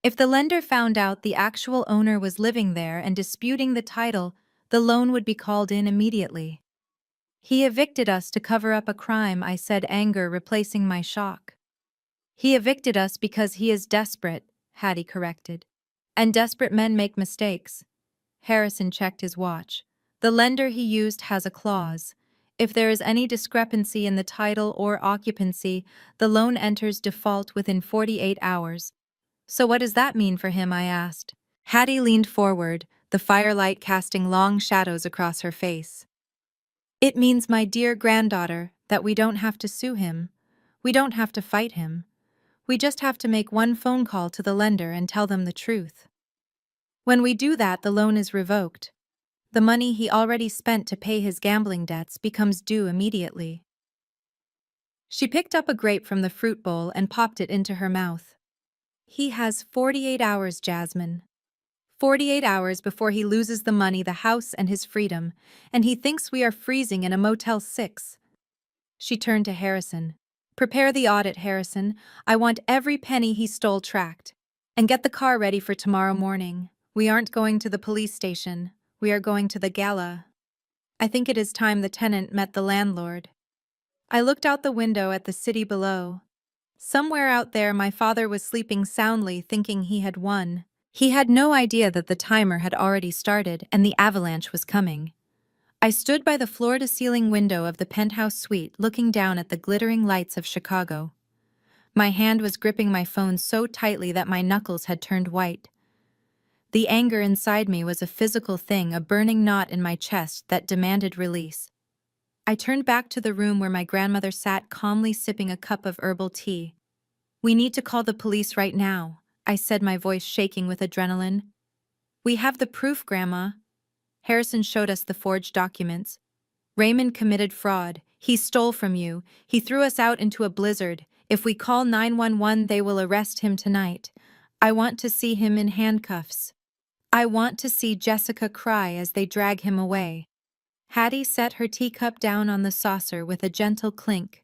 If the lender found out the actual owner was living there and disputing the title, the loan would be called in immediately. He evicted us to cover up a crime, I said, anger replacing my shock. He evicted us because he is desperate, Hattie corrected. And desperate men make mistakes. Harrison checked his watch. The lender he used has a clause. If there is any discrepancy in the title or occupancy, the loan enters default within 48 hours. So what does that mean for him, I asked. Hattie leaned forward, the firelight casting long shadows across her face. It means, my dear granddaughter, that we don't have to sue him. We don't have to fight him. We just have to make one phone call to the lender and tell them the truth. When we do that, the loan is revoked. The money he already spent to pay his gambling debts becomes due immediately. She picked up a grape from the fruit bowl and popped it into her mouth. He has 48 hours, Jasmine. 48 hours before he loses the money, the house, and his freedom, and he thinks we are freezing in a Motel 6. She turned to Harrison. Prepare the audit, Harrison. I want every penny he stole tracked. And get the car ready for tomorrow morning. We aren't going to the police station. We are going to the gala. I think it is time the tenant met the landlord. I looked out the window at the city below. Somewhere out there, my father was sleeping soundly, thinking he had won. He had no idea that the timer had already started and the avalanche was coming. I stood by the floor-to-ceiling window of the penthouse suite, looking down at the glittering lights of Chicago. My hand was gripping my phone so tightly that my knuckles had turned white. The anger inside me was a physical thing, a burning knot in my chest that demanded release. I turned back to the room where my grandmother sat calmly sipping a cup of herbal tea. We need to call the police right now, I said, my voice shaking with adrenaline. We have the proof, Grandma. Harrison showed us the forged documents. Raymond committed fraud. He stole from you. He threw us out into a blizzard. If we call 911, they will arrest him tonight. I want to see him in handcuffs. I want to see Jessica cry as they drag him away. Hattie set her teacup down on the saucer with a gentle clink.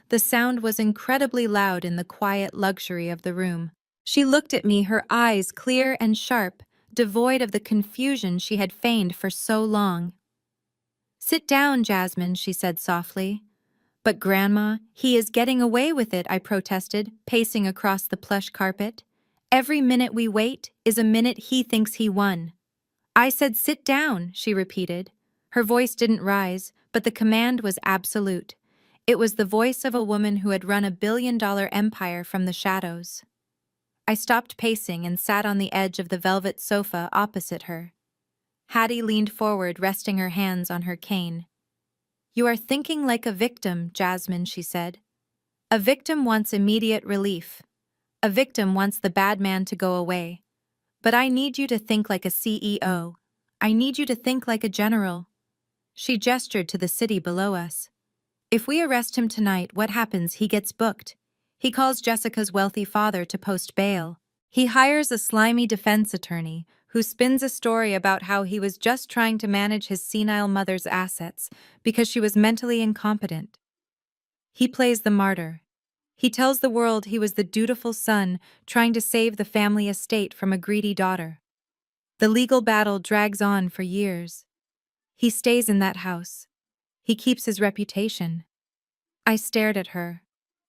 The sound was incredibly loud in the quiet luxury of the room. She looked at me, her eyes clear and sharp, devoid of the confusion she had feigned for so long. Sit down, Jasmine, she said softly. But Grandma, he is getting away with it, I protested, pacing across the plush carpet. Every minute we wait is a minute he thinks he won. I said sit down, she repeated. Her voice didn't rise, but the command was absolute. It was the voice of a woman who had run a billion-dollar empire from the shadows. I stopped pacing and sat on the edge of the velvet sofa opposite her. Hattie leaned forward, resting her hands on her cane. You are thinking like a victim, Jasmine, she said. A victim wants immediate relief. A victim wants the bad man to go away. But I need you to think like a CEO. I need you to think like a general. She gestured to the city below us. If we arrest him tonight, what happens? He gets booked. He calls Jessica's wealthy father to post bail. He hires a slimy defense attorney who spins a story about how he was just trying to manage his senile mother's assets because she was mentally incompetent. He plays the martyr. He tells the world he was the dutiful son trying to save the family estate from a greedy daughter. The legal battle drags on for years. He stays in that house. He keeps his reputation. I stared at her.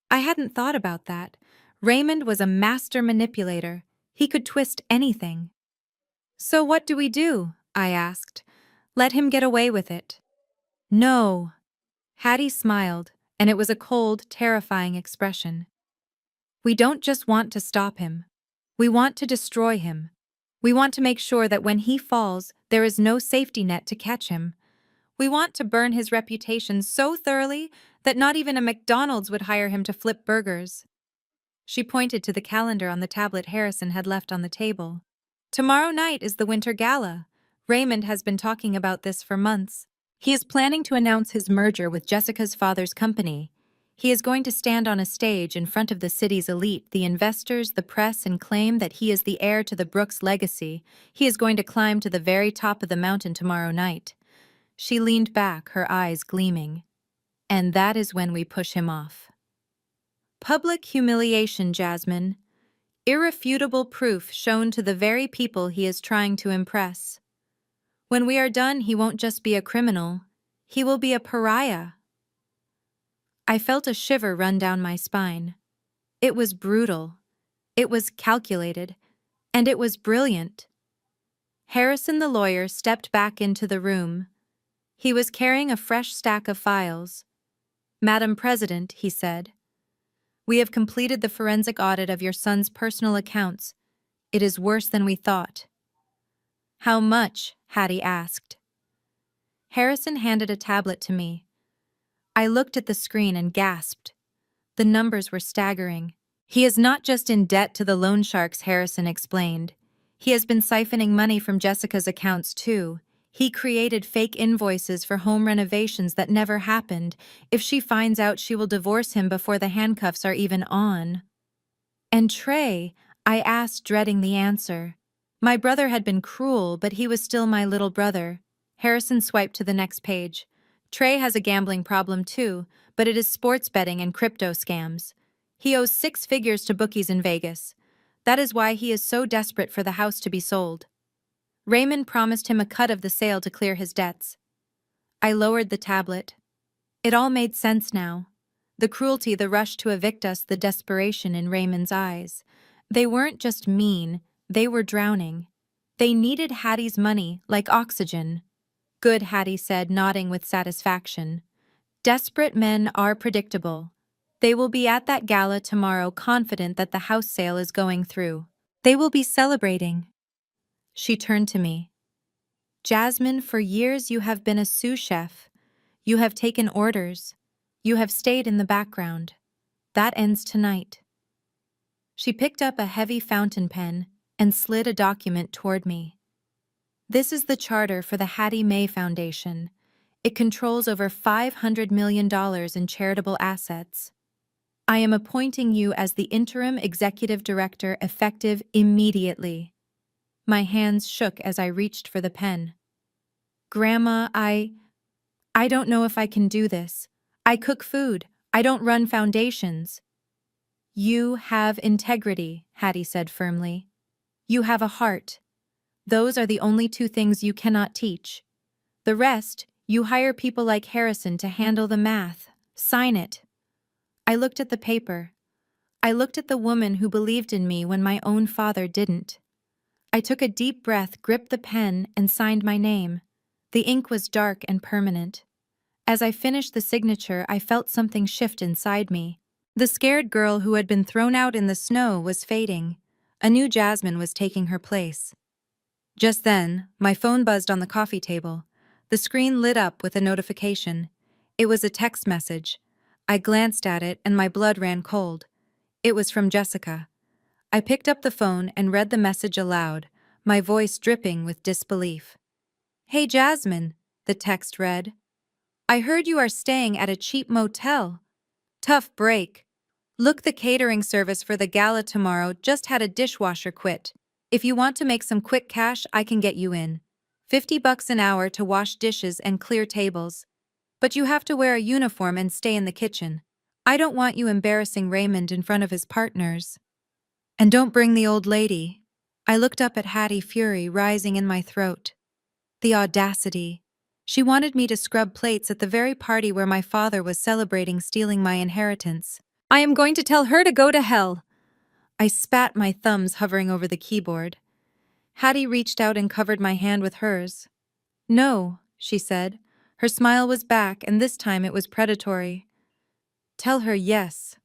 I hadn't thought about that. Raymond was a master manipulator. He could twist anything. So what do we do? I asked. Let him get away with it. No. Hattie smiled, and it was a cold, terrifying expression. We don't just want to stop him. We want to destroy him. We want to make sure that when he falls, there is no safety net to catch him. We want to burn his reputation so thoroughly that not even a McDonald's would hire him to flip burgers. She pointed to the calendar on the tablet Harrison had left on the table. Tomorrow night is the Winter Gala. Raymond has been talking about this for months. He is planning to announce his merger with Jessica's father's company. He is going to stand on a stage in front of the city's elite, the investors, the press, and claim that he is the heir to the Brooks legacy. He is going to climb to the very top of the mountain tomorrow night. She leaned back, her eyes gleaming. And that is when we push him off. Public humiliation, Jasmine. Irrefutable proof shown to the very people he is trying to impress. When we are done, he won't just be a criminal. He will be a pariah. I felt a shiver run down my spine. It was brutal. It was calculated. And it was brilliant. Harrison the lawyer stepped back into the room. He was carrying a fresh stack of files. "Madam President," he said, "we have completed the forensic audit of your son's personal accounts. It is worse than we thought." "How much?" Hattie asked. Harrison handed a tablet to me. I looked at the screen and gasped. The numbers were staggering. "He is not just in debt to the loan sharks," Harrison explained. "He has been siphoning money from Jessica's accounts too. He created fake invoices for home renovations that never happened. If she finds out, she will divorce him before the handcuffs are even on." "And Trey?" I asked, dreading the answer. My brother had been cruel, but he was still my little brother. Harrison swiped to the next page. "Trey has a gambling problem too, but it is sports betting and crypto scams. He owes 6 figures to bookies in Vegas. That is why he is so desperate for the house to be sold. Raymond promised him a cut of the sale to clear his debts." I lowered the tablet. It all made sense now. The cruelty, the rush to evict us, the desperation in Raymond's eyes. They weren't just mean, they were drowning. They needed Hattie's money like oxygen. "Good," Hattie said, nodding with satisfaction. "Desperate men are predictable. They will be at that gala tomorrow, confident that the house sale is going through. They will be celebrating." She turned to me. "Jasmine, for years you have been a sous chef. You have taken orders. You have stayed in the background. That ends tonight." She picked up a heavy fountain pen and slid a document toward me. "This is the charter for the Hattie May Foundation. It controls over $500 million in charitable assets. I am appointing you as the interim executive director effective immediately." My hands shook as I reached for the pen. "Grandma, I don't know if I can do this. I cook food. I don't run foundations." "You have integrity," Hattie said firmly. "You have a heart. Those are the only 2 things you cannot teach. The rest, you hire people like Harrison to handle the math. Sign it." I looked at the paper. I looked at the woman who believed in me when my own father didn't. I took a deep breath, gripped the pen, and signed my name. The ink was dark and permanent. As I finished the signature, I felt something shift inside me. The scared girl who had been thrown out in the snow was fading. A new Jasmine was taking her place. Just then, my phone buzzed on the coffee table. The screen lit up with a notification. It was a text message. I glanced at it and my blood ran cold. It was from Jessica. I picked up the phone and read the message aloud, my voice dripping with disbelief. "Hey Jasmine," the text read. "I heard you are staying at a cheap motel. Tough break. Look, the catering service for the gala tomorrow just had a dishwasher quit. If you want to make some quick cash, I can get you in. $50 an hour to wash dishes and clear tables. But you have to wear a uniform and stay in the kitchen. I don't want you embarrassing Raymond in front of his partners. And don't bring the old lady." I looked up at Hattie, fury rising in my throat. The audacity. She wanted me to scrub plates at the very party where my father was celebrating stealing my inheritance. "I am going to tell her to go to hell." I spat, my thumbs hovering over the keyboard. Hattie reached out and covered my hand with hers. "No," she said. Her smile was back, and this time it was predatory. "Tell her yes."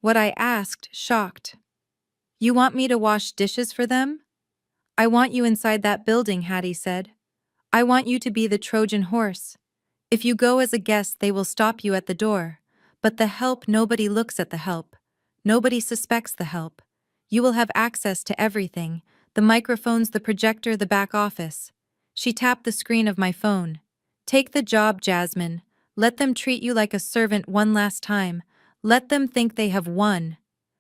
What I asked, shocked. "You want me to wash dishes for them?" "I want you inside that building," Hattie said. "I want you to be the Trojan horse. If you go as a guest, they will stop you at the door. But the help, nobody looks at the help. Nobody suspects the help. You will have access to everything, the microphones, the projector, the back office." She tapped the screen of my phone. "Take the job, Jasmine. Let them treat you like a servant one last time. Let them think they have won.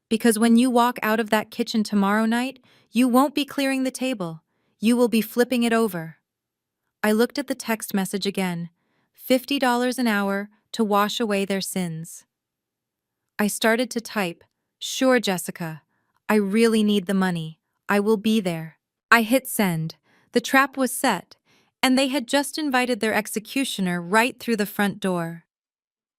Because when you walk out of that kitchen tomorrow night, you won't be clearing the table. You will be flipping it over. I looked at the text message again. $50 an hour to wash away their sins. I started to type, "Sure, Jessica. I really need the money. I will be there." I hit send. The trap was set, and they had just invited their executioner right through the front door.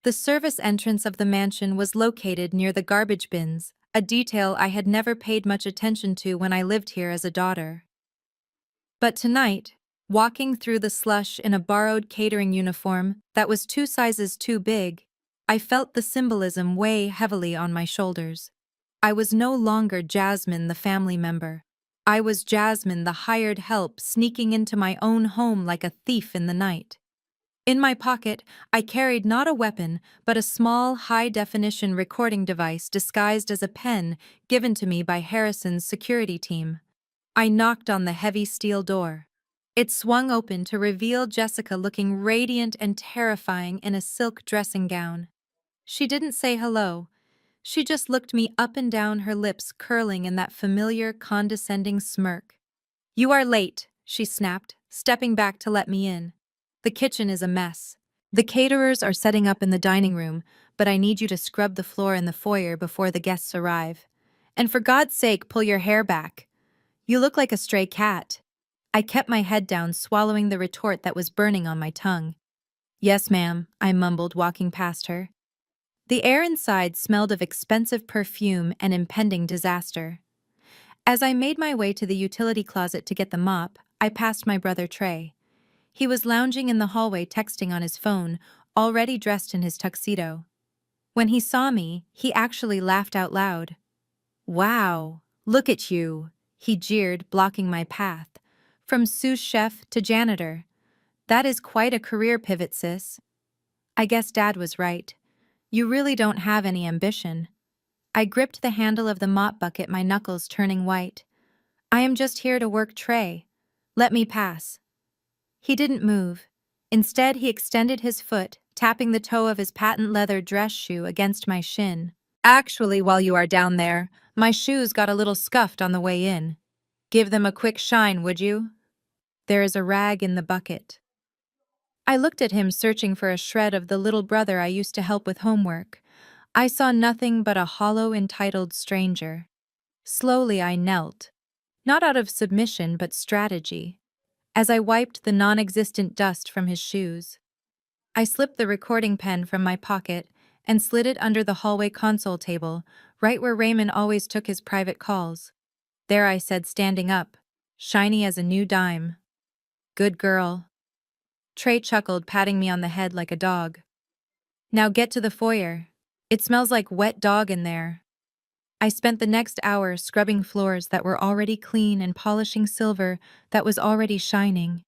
The service entrance of the mansion was located near the garbage bins, a detail I had never paid much attention to when I lived here as a daughter. But tonight, walking through the slush in a borrowed catering uniform that was 2 sizes too big, I felt the symbolism weigh heavily on my shoulders. I was no longer Jasmine, the family member. I was Jasmine, the hired help sneaking into my own home like a thief in the night. In my pocket, I carried not a weapon, but a small, high-definition recording device disguised as a pen given to me by Harrison's security team. I knocked on the heavy steel door. It swung open to reveal Jessica looking radiant and terrifying in a silk dressing gown. She didn't say hello. She just looked me up and down, her lips curling in that familiar, condescending smirk. "You are late," she snapped, stepping back to let me in. "The kitchen is a mess. The caterers are setting up in the dining room, but I need you to scrub the floor in the foyer before the guests arrive. And for God's sake, pull your hair back. You look like a stray cat." I kept my head down, swallowing the retort that was burning on my tongue. "Yes, ma'am," I mumbled, walking past her. The air inside smelled of expensive perfume and impending disaster. As I made my way to the utility closet to get the mop, I passed my brother Trey. He was lounging in the hallway texting on his phone, already dressed in his tuxedo. When he saw me, he actually laughed out loud. "Wow, look at you," he jeered, blocking my path. "From sous chef to janitor. That is quite a career pivot, sis." I guess Dad was right. You really don't have any ambition. I gripped the handle of the mop bucket, my knuckles turning white. "I am just here to work, Trey. Let me pass." He didn't move. Instead, he extended his foot, tapping the toe of his patent leather dress shoe against my shin. "Actually, while you are down there, my shoes got a little scuffed on the way in. Give them a quick shine, would you? There is a rag in the bucket." I looked at him, searching for a shred of the little brother I used to help with homework. I saw nothing but a hollow, entitled stranger. Slowly I knelt, not out of submission but strategy, as I wiped the non-existent dust from his shoes. I slipped the recording pen from my pocket and slid it under the hallway console table, right where Raymond always took his private calls. There I said, standing up, shiny as a new dime. "Good girl." Trey chuckled, patting me on the head like a dog. "Now get to the foyer. It smells like wet dog in there." I spent the next hour scrubbing floors that were already clean and polishing silver that was already shining.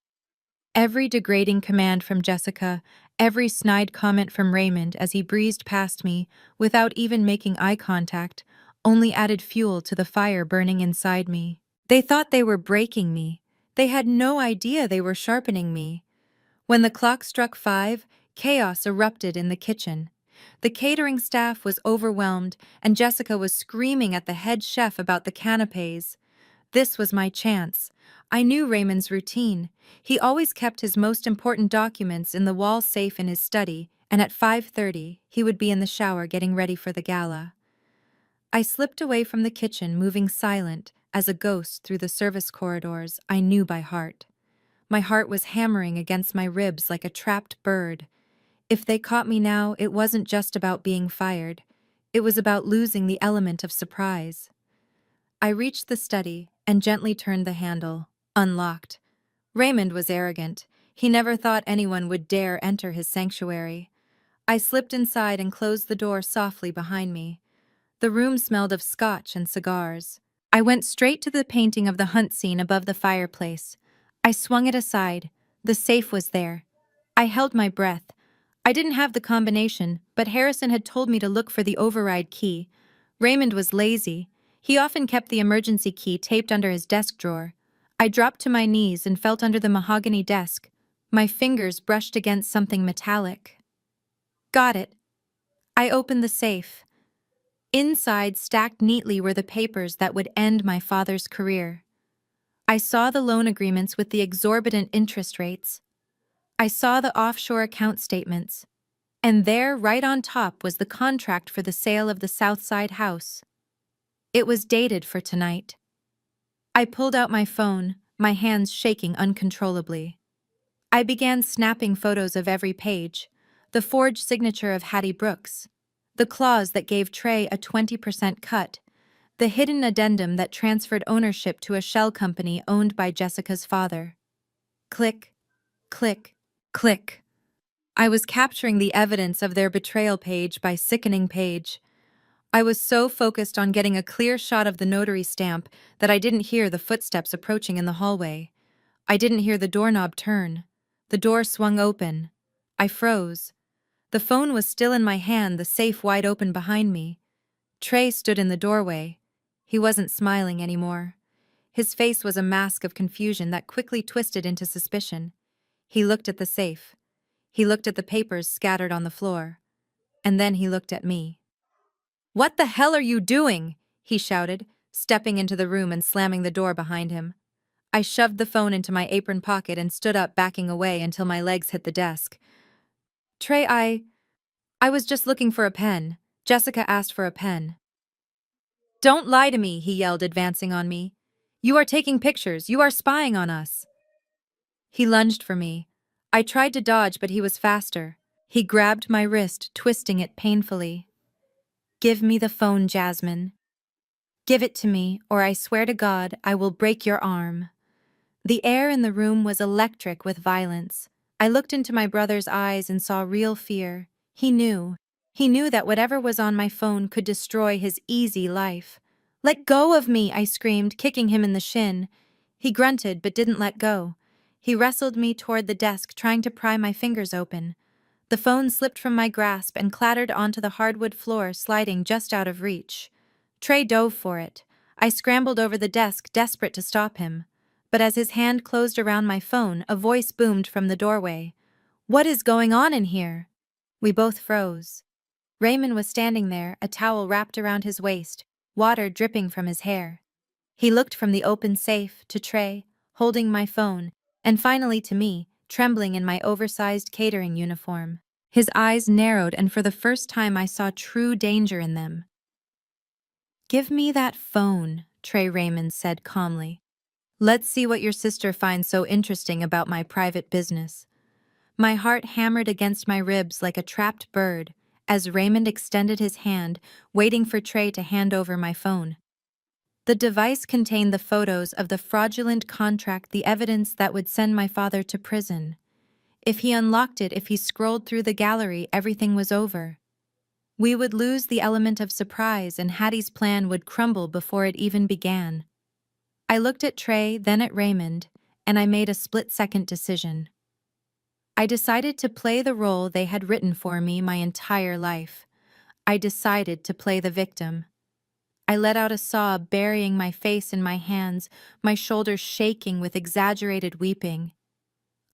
Every degrading command from Jessica, every snide comment from Raymond as he breezed past me without even making eye contact, only added fuel to the fire burning inside me. They thought they were breaking me. They had no idea they were sharpening me. When the clock struck 5, chaos erupted in the kitchen. The catering staff was overwhelmed, and Jessica was screaming at the head chef about the canapes. This was my chance. I knew Raymond's routine. He always kept his most important documents in the wall safe in his study, and at 5:30, he would be in the shower getting ready for the gala. I slipped away from the kitchen, moving silent as a ghost through the service corridors I knew by heart. My heart was hammering against my ribs like a trapped bird. If they caught me now, it wasn't just about being fired. It was about losing the element of surprise. I reached the study and gently turned the handle, unlocked. Raymond was arrogant. He never thought anyone would dare enter his sanctuary. I slipped inside and closed the door softly behind me. The room smelled of scotch and cigars. I went straight to the painting of the hunt scene above the fireplace. I swung it aside. The safe was there. I held my breath. I didn't have the combination, but Harrison had told me to look for the override key. Raymond was lazy. He often kept the emergency key taped under his desk drawer. I dropped to my knees and felt under the mahogany desk. My fingers brushed against something metallic. Got it. I opened the safe. Inside, stacked neatly, were the papers that would end my father's career. I saw the loan agreements with the exorbitant interest rates. I saw the offshore account statements. And there, right on top, was the contract for the sale of the Southside house. It was dated for tonight. I pulled out my phone, my hands shaking uncontrollably. I began snapping photos of every page, the forged signature of Hattie Brooks, the clause that gave Trey a 20% cut, the hidden addendum that transferred ownership to a shell company owned by Jessica's father. Click, click, click. I was capturing the evidence of their betrayal page by sickening page. I was so focused on getting a clear shot of the notary stamp that I didn't hear the footsteps approaching in the hallway. I didn't hear the doorknob turn. The door swung open. I froze. The phone was still in my hand, the safe wide open behind me. Trey stood in the doorway. He wasn't smiling anymore. His face was a mask of confusion that quickly twisted into suspicion. He looked at the safe. He looked at the papers scattered on the floor. And then he looked at me. "What the hell are you doing?" he shouted, stepping into the room and slamming the door behind him. I shoved the phone into my apron pocket and stood up, backing away until my legs hit the desk. "Trey, I was just looking for a pen. Jessica asked for a pen." "Don't lie to me," he yelled, advancing on me. "You are taking pictures. You are spying on us." He lunged for me. I tried to dodge, but he was faster. He grabbed my wrist, twisting it painfully. "Give me the phone, Jasmine. Give it to me, or I swear to God I will break your arm." The air in the room was electric with violence. I looked into my brother's eyes and saw real fear. He knew. He knew that whatever was on my phone could destroy his easy life. "Let go of me," I screamed, kicking him in the shin. He grunted but didn't let go. He wrestled me toward the desk, trying to pry my fingers open. The phone slipped from my grasp and clattered onto the hardwood floor, sliding just out of reach. Trey dove for it. I scrambled over the desk, desperate to stop him. But as his hand closed around my phone, a voice boomed from the doorway. "What is going on in here?" We both froze. Raymond was standing there, a towel wrapped around his waist, water dripping from his hair. He looked from the open safe to Trey, holding my phone, and finally to me, trembling in my oversized catering uniform. His eyes narrowed, and for the first time I saw true danger in them. "Give me that phone," Trey Raymond said calmly. "Let's see what your sister finds so interesting about my private business." My heart hammered against my ribs like a trapped bird as Raymond extended his hand, waiting for Trey to hand over my phone. The device contained the photos of the fraudulent contract, the evidence that would send my father to prison. If he unlocked it, if he scrolled through the gallery, everything was over. We would lose the element of surprise, and Hattie's plan would crumble before it even began. I looked at Trey, then at Raymond, and I made a split-second decision. I decided to play the role they had written for me my entire life. I decided to play the victim. I let out a sob, burying my face in my hands, my shoulders shaking with exaggerated weeping.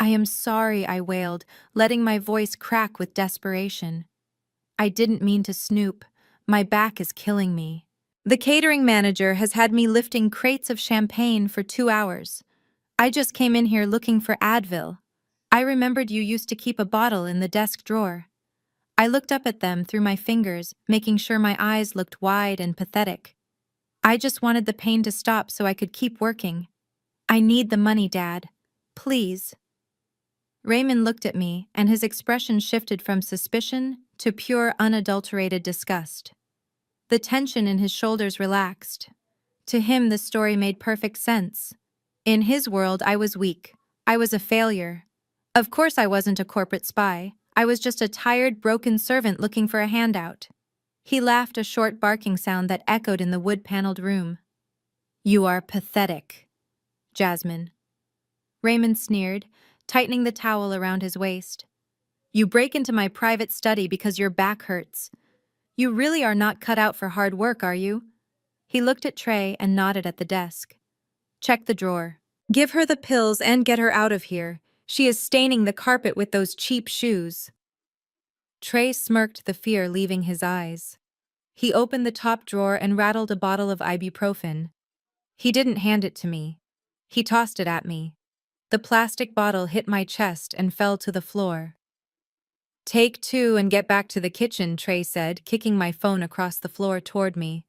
"I am sorry," I wailed, letting my voice crack with desperation. "I didn't mean to snoop. My back is killing me. The catering manager has had me lifting crates of champagne for 2 hours. I just came in here looking for Advil. I remembered you used to keep a bottle in the desk drawer." I looked up at them through my fingers, making sure my eyes looked wide and pathetic. "I just wanted the pain to stop so I could keep working. I need the money, Dad. Please." Raymond looked at me, and his expression shifted from suspicion to pure, unadulterated disgust. The tension in his shoulders relaxed. To him, the story made perfect sense. In his world, I was weak. I was a failure. Of course I wasn't a corporate spy. I was just a tired, broken servant looking for a handout. He laughed, a short barking sound that echoed in the wood-paneled room. "You are pathetic, Jasmine." Raymond sneered, tightening the towel around his waist. "You break into my private study because your back hurts. You really are not cut out for hard work, are you?" He looked at Trey and nodded at the desk. "Check the drawer. Give her the pills and get her out of here. She is staining the carpet with those cheap shoes." Trey smirked, the fear leaving his eyes. He opened the top drawer and rattled a bottle of ibuprofen. He didn't hand it to me. He tossed it at me. The plastic bottle hit my chest and fell to the floor. "Take two and get back to the kitchen," Trey said, kicking my phone across the floor toward me.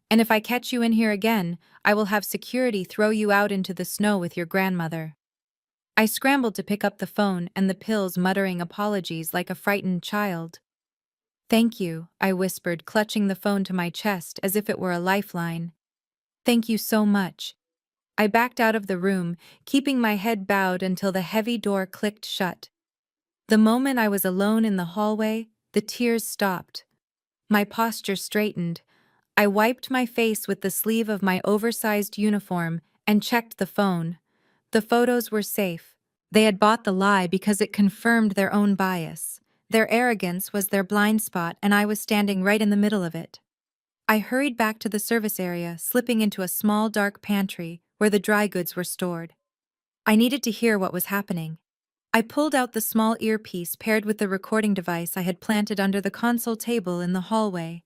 "And if I catch you in here again, I will have security throw you out into the snow with your grandmother." I scrambled to pick up the phone and the pills, muttering apologies like a frightened child. "Thank you," I whispered, clutching the phone to my chest as if it were a lifeline. "Thank you so much." I backed out of the room, keeping my head bowed until the heavy door clicked shut. The moment I was alone in the hallway, the tears stopped. My posture straightened. I wiped my face with the sleeve of my oversized uniform and checked the phone. The photos were safe. They had bought the lie because it confirmed their own bias. Their arrogance was their blind spot, and I was standing right in the middle of it. I hurried back to the service area, slipping into a small dark pantry where the dry goods were stored. I needed to hear what was happening. I pulled out the small earpiece paired with the recording device I had planted under the console table in the hallway.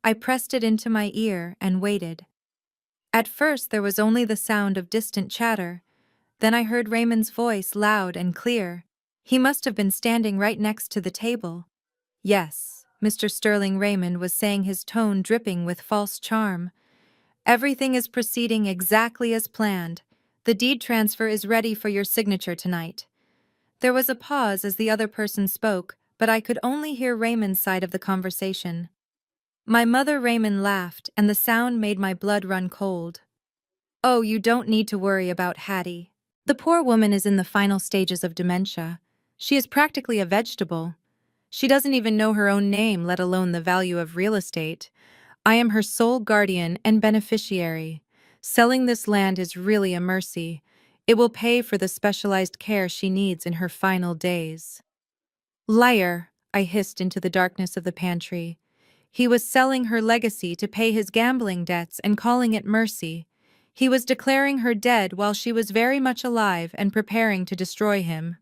I pressed it into my ear and waited. At first there was only the sound of distant chatter. Then I heard Raymond's voice loud and clear. He must have been standing right next to the table. "Yes," Mr. Sterling Raymond was saying, his tone dripping with false charm. "Everything is proceeding exactly as planned. The deed transfer is ready for your signature tonight." There was a pause as the other person spoke, but I could only hear Raymond's side of the conversation. "My mother," Raymond laughed, and the sound made my blood run cold. "Oh, you don't need to worry about Hattie. The poor woman is in the final stages of dementia. She is practically a vegetable. She doesn't even know her own name, let alone the value of real estate. I am her sole guardian and beneficiary. Selling this land is really a mercy. It will pay for the specialized care she needs in her final days." "Liar," I hissed into the darkness of the pantry. He was selling her legacy to pay his gambling debts and calling it mercy. He was declaring her dead while she was very much alive and preparing to destroy him.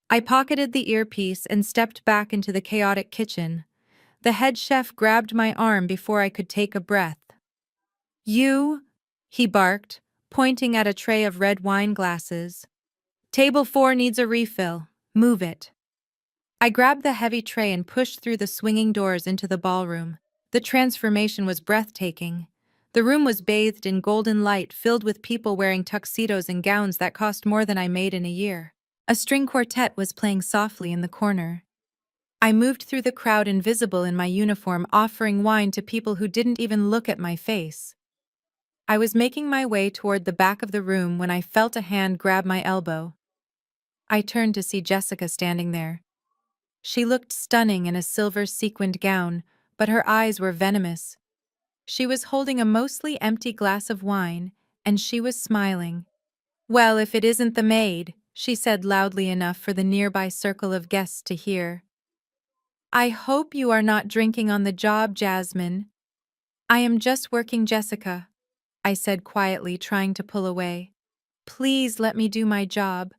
I pocketed the earpiece and stepped back into the chaotic kitchen. The head chef grabbed my arm before I could take a breath. "You," he barked, pointing at a tray of red wine glasses. "Table 4 needs a refill. Move it." I grabbed the heavy tray and pushed through the swinging doors into the ballroom. The transformation was breathtaking. The room was bathed in golden light, filled with people wearing tuxedos and gowns that cost more than I made in a year. A string quartet was playing softly in the corner. I moved through the crowd, invisible in my uniform, offering wine to people who didn't even look at my face. I was making my way toward the back of the room when I felt a hand grab my elbow. I turned to see Jessica standing there. She looked stunning in a silver sequined gown, but her eyes were venomous. She was holding a mostly empty glass of wine, and she was smiling. "Well, if it isn't the maid," she said loudly enough for the nearby circle of guests to hear. "I hope you are not drinking on the job, Jasmine." "I am just working, Jessica," I said quietly, trying to pull away. "Please let me do my job."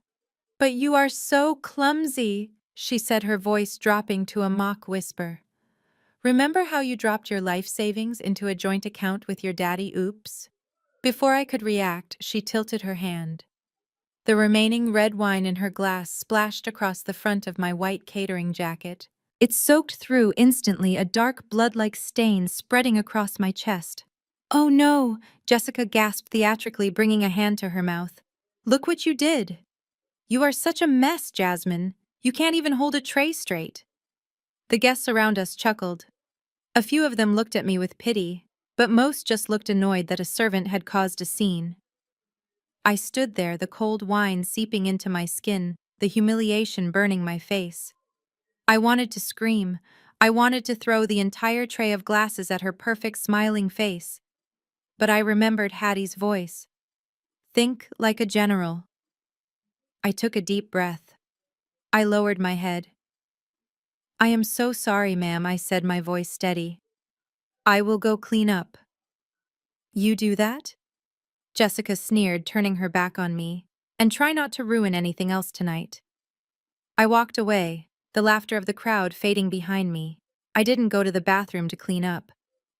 "But you are so clumsy," she said, her voice dropping to a mock whisper. "Remember how you dropped your life savings into a joint account with your daddy? Oops." Before I could react, she tilted her hand. The remaining red wine in her glass splashed across the front of my white catering jacket. It soaked through instantly, a dark blood-like stain spreading across my chest. "Oh no," Jessica gasped theatrically, bringing a hand to her mouth. "Look what you did." "You are such a mess, Jasmine. You can't even hold a tray straight." The guests around us chuckled. A few of them looked at me with pity, but most just looked annoyed that a servant had caused a scene. I stood there, the cold wine seeping into my skin, the humiliation burning my face. I wanted to scream. I wanted to throw the entire tray of glasses at her perfect smiling face. But I remembered Hattie's voice. "Think like a general." I took a deep breath. I lowered my head. "I am so sorry, ma'am," I said, my voice steady. "I will go clean up." "You do that?" Jessica sneered, turning her back on me. "And try not to ruin anything else tonight." I walked away, the laughter of the crowd fading behind me. I didn't go to the bathroom to clean up.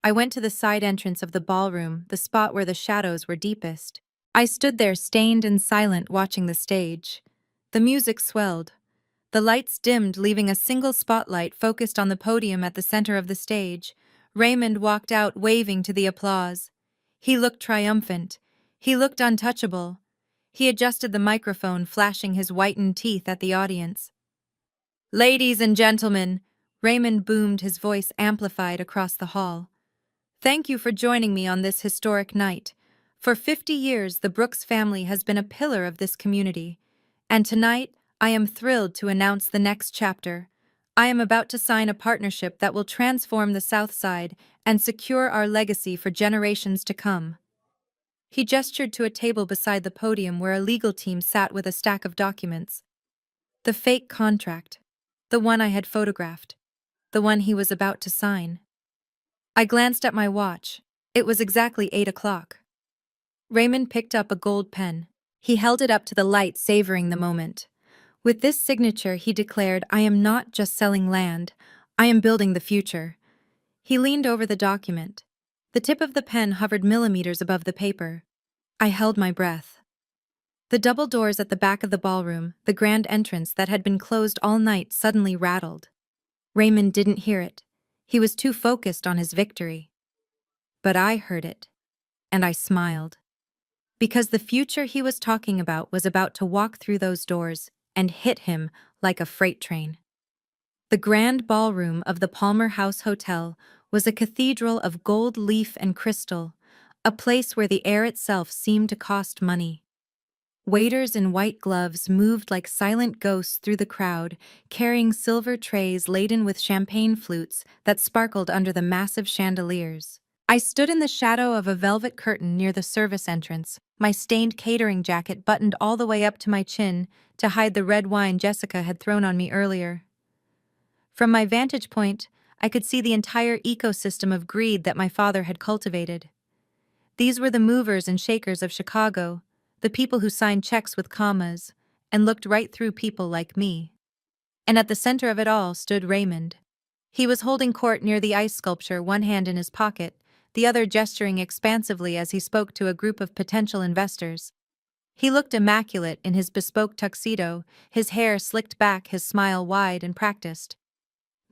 I went to the side entrance of the ballroom, the spot where the shadows were deepest. I stood there stained and silent watching the stage. The music swelled. The lights dimmed, leaving a single spotlight focused on the podium at the center of the stage. Raymond walked out, waving to the applause. He looked triumphant. He looked untouchable. He adjusted the microphone, flashing his whitened teeth at the audience. "Ladies and gentlemen," Raymond boomed, his voice amplified across the hall. "Thank you for joining me on this historic night. For 50 years, the Brooks family has been a pillar of this community. And tonight, I am thrilled to announce the next chapter. I am about to sign a partnership that will transform the South Side and secure our legacy for generations to come." He gestured to a table beside the podium where a legal team sat with a stack of documents. The fake contract. The one I had photographed. The one he was about to sign. I glanced at my watch. It was exactly 8 o'clock. Raymond picked up a gold pen. He held it up to the light, savoring the moment. With this signature, he declared, "I am not just selling land. I am building the future." He leaned over the document. The tip of the pen hovered millimeters above the paper. I held my breath. The double doors at the back of the ballroom, the grand entrance that had been closed all night, suddenly rattled. Raymond didn't hear it. He was too focused on his victory. But I heard it. And I smiled. Because the future he was talking about was about to walk through those doors and hit him like a freight train. The grand ballroom of the Palmer House Hotel was a cathedral of gold leaf and crystal, a place where the air itself seemed to cost money. Waiters in white gloves moved like silent ghosts through the crowd, carrying silver trays laden with champagne flutes that sparkled under the massive chandeliers. I stood in the shadow of a velvet curtain near the service entrance, my stained catering jacket buttoned all the way up to my chin to hide the red wine Jessica had thrown on me earlier. From my vantage point, I could see the entire ecosystem of greed that my father had cultivated. These were the movers and shakers of Chicago, the people who signed checks with commas and looked right through people like me. And at the center of it all stood Raymond. He was holding court near the ice sculpture, one hand in his pocket, the other gesturing expansively as he spoke to a group of potential investors. He looked immaculate in his bespoke tuxedo, his hair slicked back, his smile wide and practiced.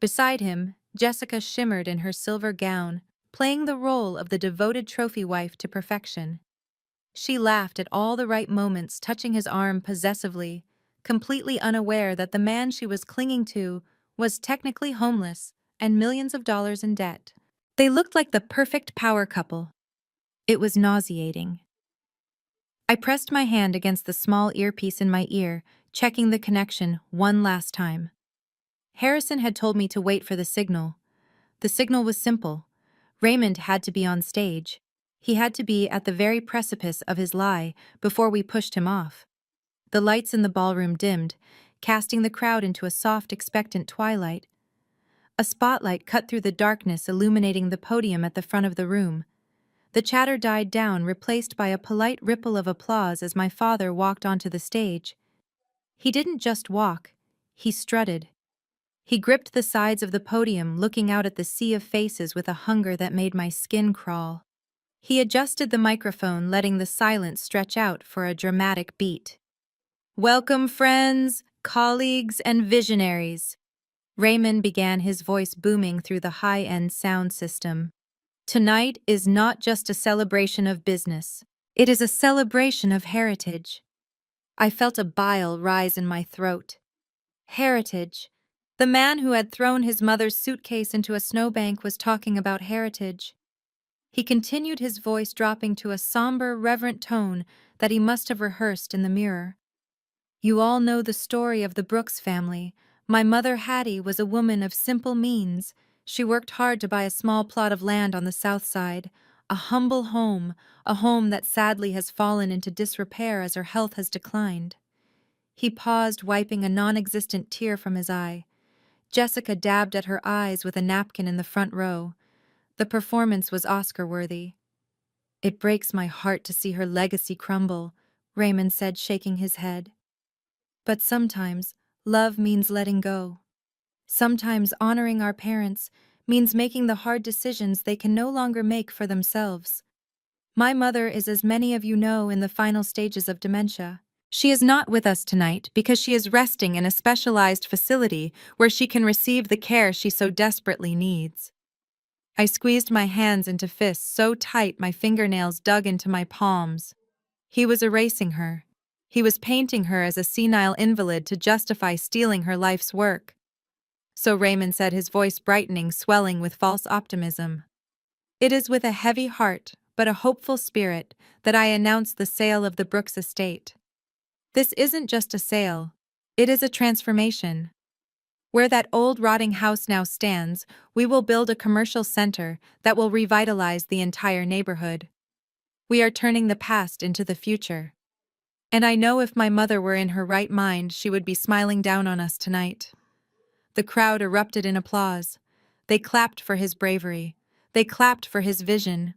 Beside him, Jessica shimmered in her silver gown, playing the role of the devoted trophy wife to perfection. She laughed at all the right moments, touching his arm possessively, completely unaware that the man she was clinging to was technically homeless and millions of dollars in debt. They looked like the perfect power couple. It was nauseating. I pressed my hand against the small earpiece in my ear, checking the connection one last time. Harrison had told me to wait for the signal. The signal was simple. Raymond had to be on stage. He had to be at the very precipice of his lie before we pushed him off. The lights in the ballroom dimmed, casting the crowd into a soft, expectant twilight. A spotlight cut through the darkness, illuminating the podium at the front of the room. The chatter died down, replaced by a polite ripple of applause as my father walked onto the stage. He didn't just walk, he strutted. He gripped the sides of the podium, looking out at the sea of faces with a hunger that made my skin crawl. He adjusted the microphone, letting the silence stretch out for a dramatic beat. "Welcome, friends, colleagues, and visionaries." Raymond began, his voice booming through the high-end sound system. "Tonight is not just a celebration of business. It is a celebration of heritage." I felt a bile rise in my throat. Heritage. The man who had thrown his mother's suitcase into a snowbank was talking about heritage. He continued, his voice dropping to a somber, reverent tone that he must have rehearsed in the mirror. "You all know the story of the Brooks family. My mother, Hattie, was a woman of simple means. She worked hard to buy a small plot of land on the south side, a humble home, a home that sadly has fallen into disrepair as her health has declined." He paused, wiping a non-existent tear from his eye. Jessica dabbed at her eyes with a napkin in the front row. The performance was Oscar-worthy. "It breaks my heart to see her legacy crumble," Raymond said, shaking his head. "But sometimes, love means letting go. Sometimes honoring our parents means making the hard decisions they can no longer make for themselves. My mother is, as many of you know, in the final stages of dementia. She is not with us tonight because she is resting in a specialized facility where she can receive the care she so desperately needs. I squeezed my hands into fists so tight my fingernails dug into my palms. He was erasing her. He was painting her as a senile invalid to justify stealing her life's work. So Raymond said, his voice brightening, swelling with false optimism. It is with a heavy heart, but a hopeful spirit, that I announce the sale of the Brooks estate. This isn't just a sale. It is a transformation. Where that old rotting house now stands, we will build a commercial center that will revitalize the entire neighborhood. We are turning the past into the future. And I know if my mother were in her right mind, she would be smiling down on us tonight. The crowd erupted in applause. They clapped for his bravery. They clapped for his vision.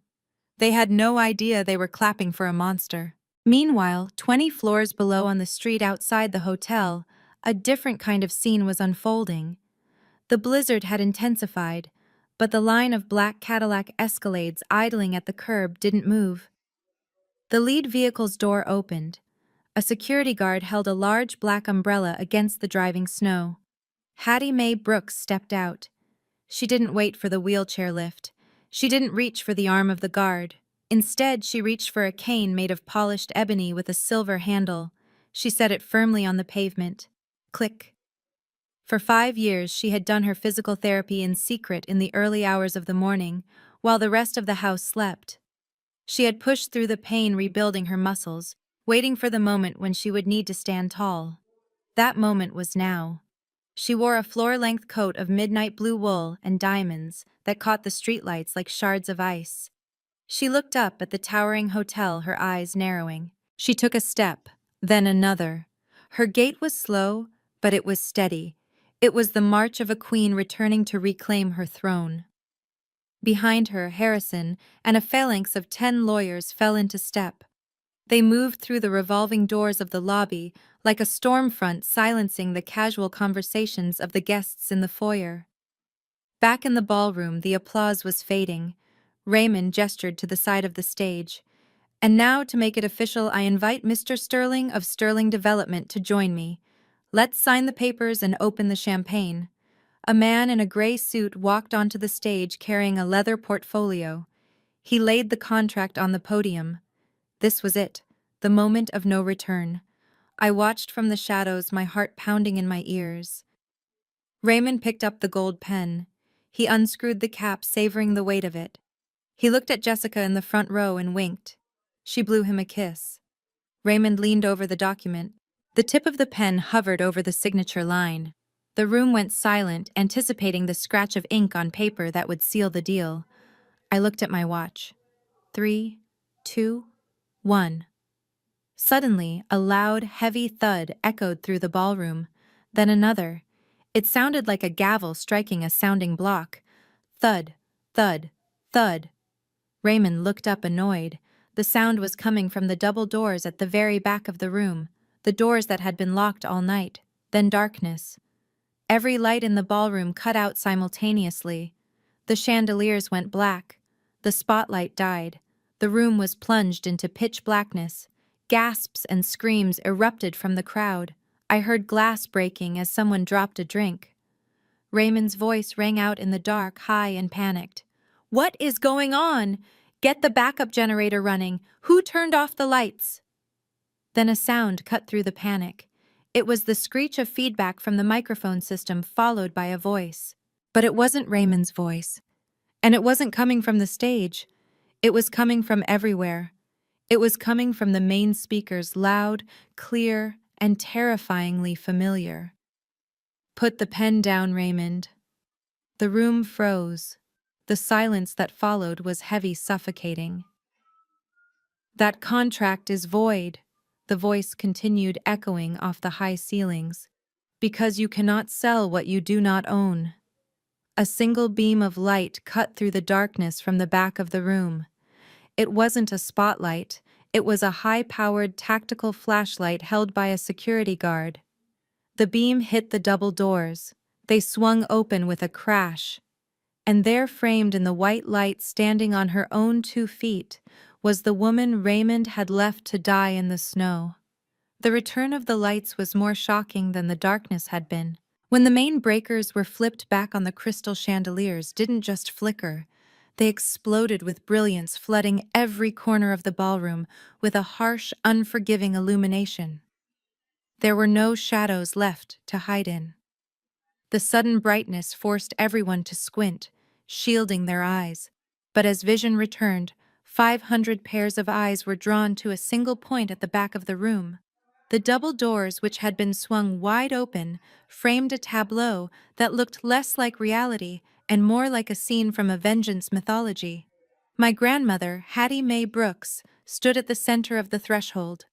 They had no idea they were clapping for a monster. Meanwhile, 20 floors below on the street outside the hotel, a different kind of scene was unfolding. The blizzard had intensified, but the line of black Cadillac Escalades idling at the curb didn't move. The lead vehicle's door opened. A security guard held a large black umbrella against the driving snow. Hattie Mae Brooks stepped out. She didn't wait for the wheelchair lift. She didn't reach for the arm of the guard. Instead, she reached for a cane made of polished ebony with a silver handle. She set it firmly on the pavement. Click. For 5 years, she had done her physical therapy in secret in the early hours of the morning, while the rest of the house slept. She had pushed through the pain, rebuilding her muscles, waiting for the moment when she would need to stand tall. That moment was now. She wore a floor-length coat of midnight blue wool and diamonds that caught the streetlights like shards of ice. She looked up at the towering hotel, her eyes narrowing. She took a step, then another. Her gait was slow, but it was steady. It was the march of a queen returning to reclaim her throne. Behind her, Harrison and a phalanx of 10 lawyers fell into step. They moved through the revolving doors of the lobby like a storm front, silencing the casual conversations of the guests in the foyer. Back in the ballroom, the applause was fading. Raymond gestured to the side of the stage. And now, to make it official, I invite Mr. Sterling of Sterling Development to join me. Let's sign the papers and open the champagne. A man in a gray suit walked onto the stage carrying a leather portfolio. He laid the contract on the podium. This was it, the moment of no return. I watched from the shadows, my heart pounding in my ears. Raymond picked up the gold pen. He unscrewed the cap, savoring the weight of it. He looked at Jessica in the front row and winked. She blew him a kiss. Raymond leaned over the document. The tip of the pen hovered over the signature line. The room went silent, anticipating the scratch of ink on paper that would seal the deal. I looked at my watch. 3, 2, 1. Suddenly, a loud, heavy thud echoed through the ballroom. Then another. It sounded like a gavel striking a sounding block. Thud, thud, thud. Raymond looked up, annoyed. The sound was coming from the double doors at the very back of the room, the doors that had been locked all night. Then darkness. Every light in the ballroom cut out simultaneously. The chandeliers went black. The spotlight died. The room was plunged into pitch blackness. Gasps and screams erupted from the crowd. I heard glass breaking as someone dropped a drink. Raymond's voice rang out in the dark, high and panicked. "What is going on? Get the backup generator running. Who turned off the lights?" Then a sound cut through the panic. It was the screech of feedback from the microphone system, followed by a voice. But it wasn't Raymond's voice. And it wasn't coming from the stage. It was coming from everywhere. It was coming from the main speakers, loud, clear, and terrifyingly familiar. "Put the pen down, Raymond." The room froze. The silence that followed was heavy, suffocating. "That contract is void," the voice continued, echoing off the high ceilings, "because you cannot sell what you do not own." A single beam of light cut through the darkness from the back of the room. It wasn't a spotlight. It was a high-powered tactical flashlight held by a security guard. The beam hit the double doors. They swung open with a crash. And there, framed in the white light, standing on her own 2 feet, was the woman Raymond had left to die in the snow. The return of the lights was more shocking than the darkness had been. When the main breakers were flipped back on, the crystal chandeliers didn't just flicker, they exploded with brilliance, flooding every corner of the ballroom with a harsh, unforgiving illumination. There were no shadows left to hide in. The sudden brightness forced everyone to squint, shielding their eyes. But as vision returned, 500 pairs of eyes were drawn to a single point at the back of the room. The double doors, which had been swung wide open, framed a tableau that looked less like reality and more like a scene from a vengeance mythology. My grandmother, Hattie Mae Brooks, stood at the center of the threshold.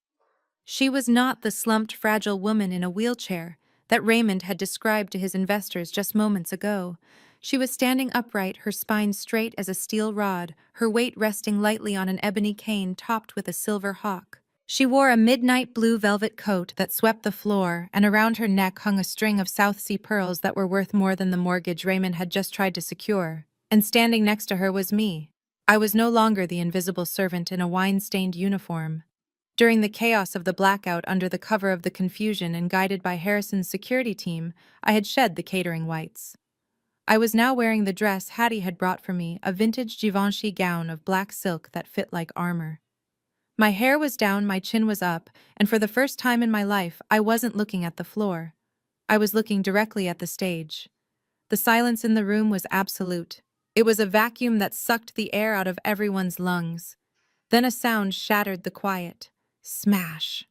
She was not the slumped, fragile woman in a wheelchair that Raymond had described to his investors just moments ago. She was standing upright, her spine straight as a steel rod, her weight resting lightly on an ebony cane topped with a silver hawk. She wore a midnight blue velvet coat that swept the floor, and around her neck hung a string of South Sea pearls that were worth more than the mortgage Raymond had just tried to secure. And standing next to her was me. I was no longer the invisible servant in a wine-stained uniform. During the chaos of the blackout, under the cover of the confusion and guided by Harrison's security team, I had shed the catering whites. I was now wearing the dress Hattie had brought for me, a vintage Givenchy gown of black silk that fit like armor. My hair was down, my chin was up, and for the first time in my life, I wasn't looking at the floor. I was looking directly at the stage. The silence in the room was absolute. It was a vacuum that sucked the air out of everyone's lungs. Then a sound shattered the quiet. Smash.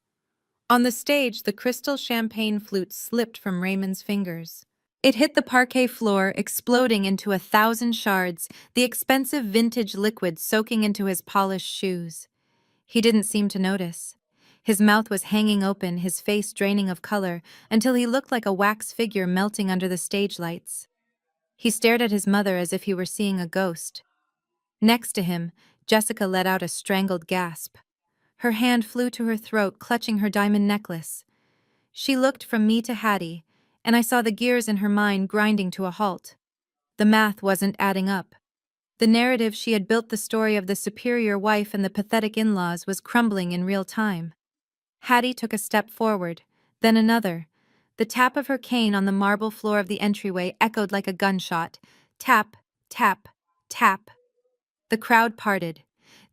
On the stage, the crystal champagne flute slipped from Raymond's fingers. It hit the parquet floor, exploding into 1,000 shards, the expensive vintage liquid soaking into his polished shoes. He didn't seem to notice. His mouth was hanging open, his face draining of color, until he looked like a wax figure melting under the stage lights. He stared at his mother as if he were seeing a ghost. Next to him, Jessica let out a strangled gasp. Her hand flew to her throat, clutching her diamond necklace. She looked from me to Hattie, and I saw the gears in her mind grinding to a halt. The math wasn't adding up. The narrative she had built, the story of the superior wife and the pathetic in-laws, was crumbling in real time. Hattie took a step forward, then another. The tap of her cane on the marble floor of the entryway echoed like a gunshot. Tap, tap, tap. The crowd parted.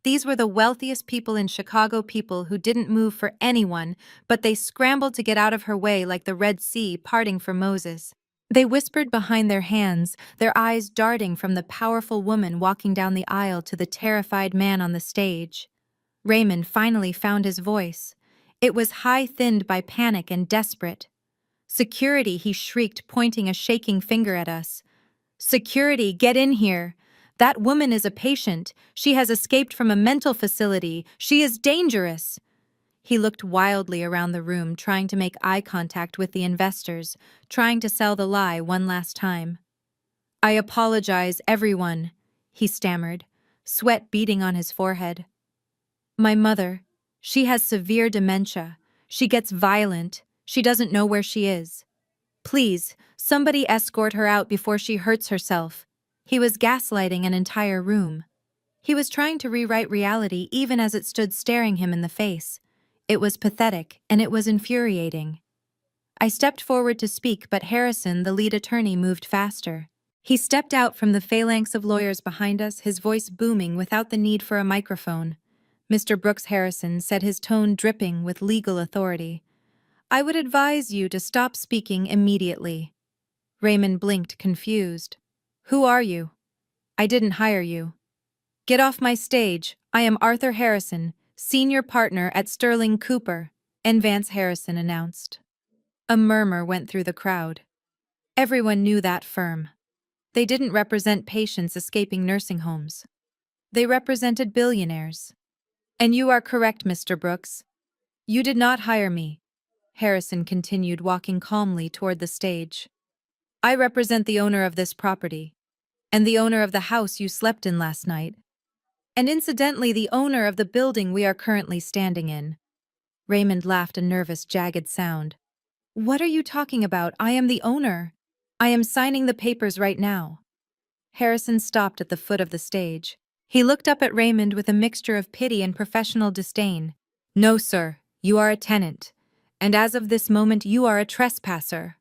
These were the wealthiest people in Chicago, people who didn't move for anyone, but they scrambled to get out of her way like the Red Sea parting for Moses. They whispered behind their hands, their eyes darting from the powerful woman walking down the aisle to the terrified man on the stage. Raymond finally found his voice. It was high-thinned by panic and desperate. "Security," he shrieked, pointing a shaking finger at us. "Security, get in here! That woman is a patient. She has escaped from a mental facility. She is dangerous." He looked wildly around the room, trying to make eye contact with the investors, trying to sell the lie one last time. "I apologize, everyone," he stammered, sweat beading on his forehead. "My mother, she has severe dementia. She gets violent. She doesn't know where she is. Please, somebody escort her out before she hurts herself." He was gaslighting an entire room. He was trying to rewrite reality even as it stood staring him in the face. It was pathetic, and it was infuriating. I stepped forward to speak, but Harrison, the lead attorney, moved faster. He stepped out from the phalanx of lawyers behind us, his voice booming without the need for a microphone. "Mr. Brooks Harrison," said, his tone dripping with legal authority, "I would advise you to stop speaking immediately." Raymond blinked, confused. "Who are you? I didn't hire you." "Get off my stage. I am Arthur Harrison, senior partner at Sterling Cooper," Vance Harrison announced. A murmur went through the crowd. Everyone knew that firm. They didn't represent patients escaping nursing homes. They represented billionaires. "And you are correct, Mr. Brooks. You did not hire me," Harrison continued, walking calmly toward the stage. "I represent the owner of this property, and the owner of the house you slept in last night, and incidentally the owner of the building we are currently standing in." Raymond laughed, a nervous, jagged sound. "What are you talking about? I am the owner. I am signing the papers right now." Harrison stopped at the foot of the stage. He looked up at Raymond with a mixture of pity and professional disdain. "No, sir, you are a tenant. And as of this moment, you are a trespasser."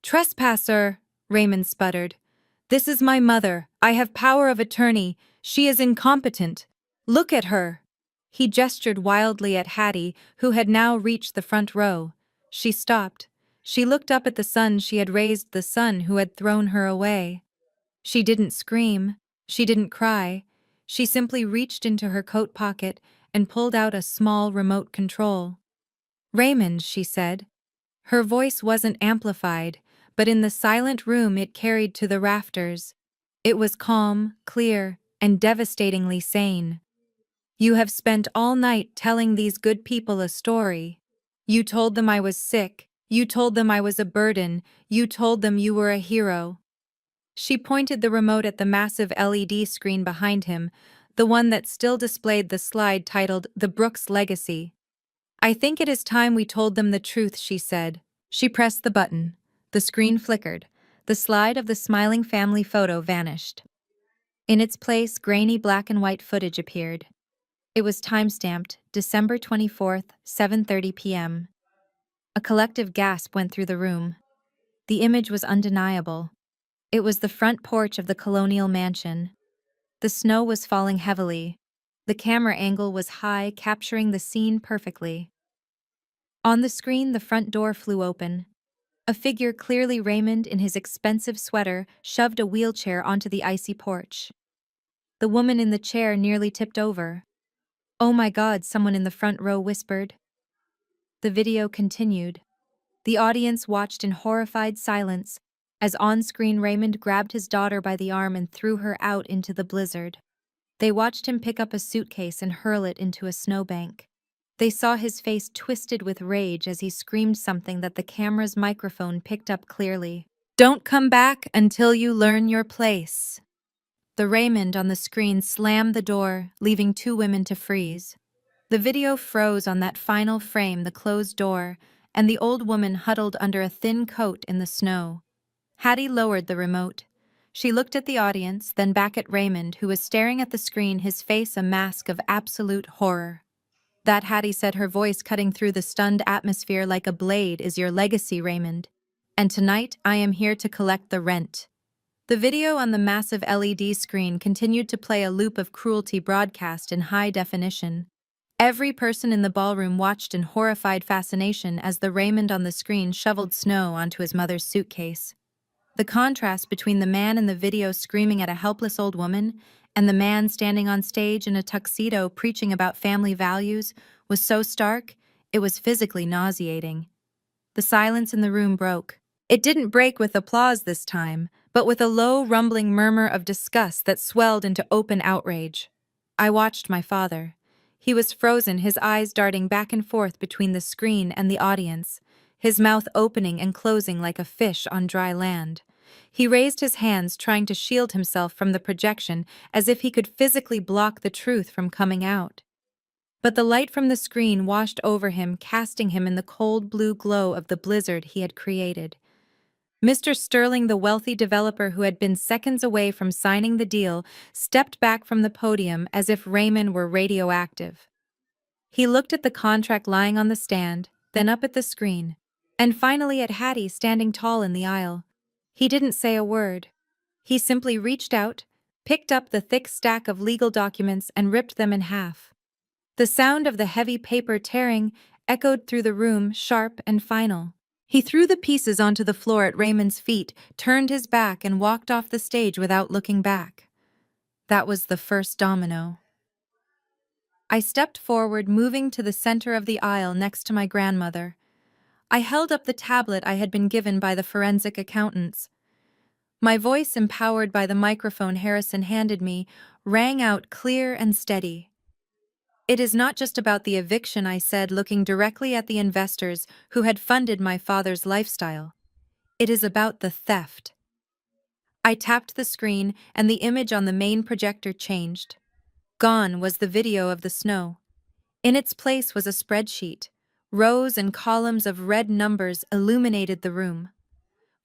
"Trespasser," Raymond sputtered. "This is my mother. I have power of attorney. She is incompetent. Look at her." He gestured wildly at Hattie, who had now reached the front row. She stopped. She looked up at the son she had raised, the son who had thrown her away. She didn't scream. She didn't cry. She simply reached into her coat pocket and pulled out a small remote control. "Raymond," she said. Her voice wasn't amplified, but in the silent room it carried to the rafters. It was calm, clear, and devastatingly sane. "You have spent all night telling these good people a story. You told them I was sick. You told them I was a burden. You told them you were a hero." She pointed the remote at the massive LED screen behind him, the one that still displayed the slide titled "The Brooks Legacy." "I think it is time we told them the truth," she said. She pressed the button. The screen flickered. The slide of the smiling family photo vanished. In its place, grainy black and white footage appeared. It was time-stamped, December 24th, 7:30 p.m. A collective gasp went through the room. The image was undeniable. It was the front porch of the colonial mansion. The snow was falling heavily. The camera angle was high, capturing the scene perfectly. On the screen, the front door flew open. A figure, clearly Raymond in his expensive sweater, shoved a wheelchair onto the icy porch. The woman in the chair nearly tipped over. "Oh my God," someone in the front row whispered. The video continued. The audience watched in horrified silence as on-screen Raymond grabbed his daughter by the arm and threw her out into the blizzard. They watched him pick up a suitcase and hurl it into a snowbank. They saw his face twisted with rage as he screamed something that the camera's microphone picked up clearly. "Don't come back until you learn your place." The Raymond on the screen slammed the door, leaving two women to freeze. The video froze on that final frame, the closed door, and the old woman huddled under a thin coat in the snow. Hattie lowered the remote. She looked at the audience, then back at Raymond, who was staring at the screen, his face a mask of absolute horror. "That," Hattie said, her voice cutting through the stunned atmosphere like a blade, "is your legacy, Raymond. And tonight, I am here to collect the rent." The video on the massive LED screen continued to play a loop of cruelty broadcast in high definition. Every person in the ballroom watched in horrified fascination as the Raymond on the screen shoveled snow onto his mother's suitcase. The contrast between the man in the video screaming at a helpless old woman and the man standing on stage in a tuxedo preaching about family values was so stark, it was physically nauseating. The silence in the room broke. It didn't break with applause this time, but with a low, rumbling murmur of disgust that swelled into open outrage. I watched my father. He was frozen, his eyes darting back and forth between the screen and the audience, his mouth opening and closing like a fish on dry land. He raised his hands, trying to shield himself from the projection, as if he could physically block the truth from coming out. But the light from the screen washed over him, casting him in the cold blue glow of the blizzard he had created. Mr. Sterling, the wealthy developer who had been seconds away from signing the deal, stepped back from the podium as if Raymond were radioactive. He looked at the contract lying on the stand, then up at the screen, and finally at Hattie standing tall in the aisle. He didn't say a word. He simply reached out, picked up the thick stack of legal documents and ripped them in half. The sound of the heavy paper tearing echoed through the room, sharp and final. He threw the pieces onto the floor at Raymond's feet, turned his back, and walked off the stage without looking back. That was the first domino. I stepped forward, moving to the center of the aisle next to my grandmother. I held up the tablet I had been given by the forensic accountants. My voice, empowered by the microphone Harrison handed me, rang out clear and steady. "It is not just about the eviction," I said, looking directly at the investors who had funded my father's lifestyle. "It is about the theft." I tapped the screen, and the image on the main projector changed. Gone was the video of the snow. In its place was a spreadsheet. Rows and columns of red numbers illuminated the room.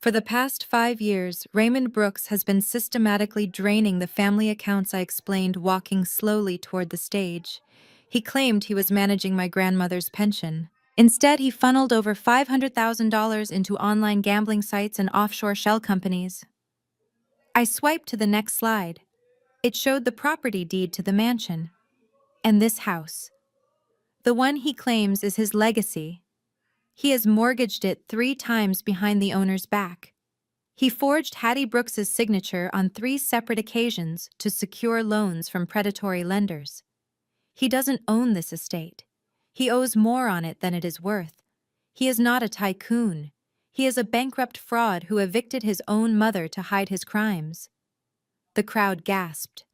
For the past 5 years, Raymond Brooks has been systematically draining the family accounts, I explained, walking slowly toward the stage. He claimed he was managing my grandmother's pension. Instead, he funneled over $500,000 into online gambling sites and offshore shell companies. I swiped to the next slide. It showed the property deed to the mansion. And this house. The one he claims is his legacy. He has mortgaged it 3 times behind the owner's back. He forged Hattie Brooks's signature on 3 separate occasions to secure loans from predatory lenders. He doesn't own this estate. He owes more on it than it is worth. He is not a tycoon. He is a bankrupt fraud who evicted his own mother to hide his crimes. The crowd gasped.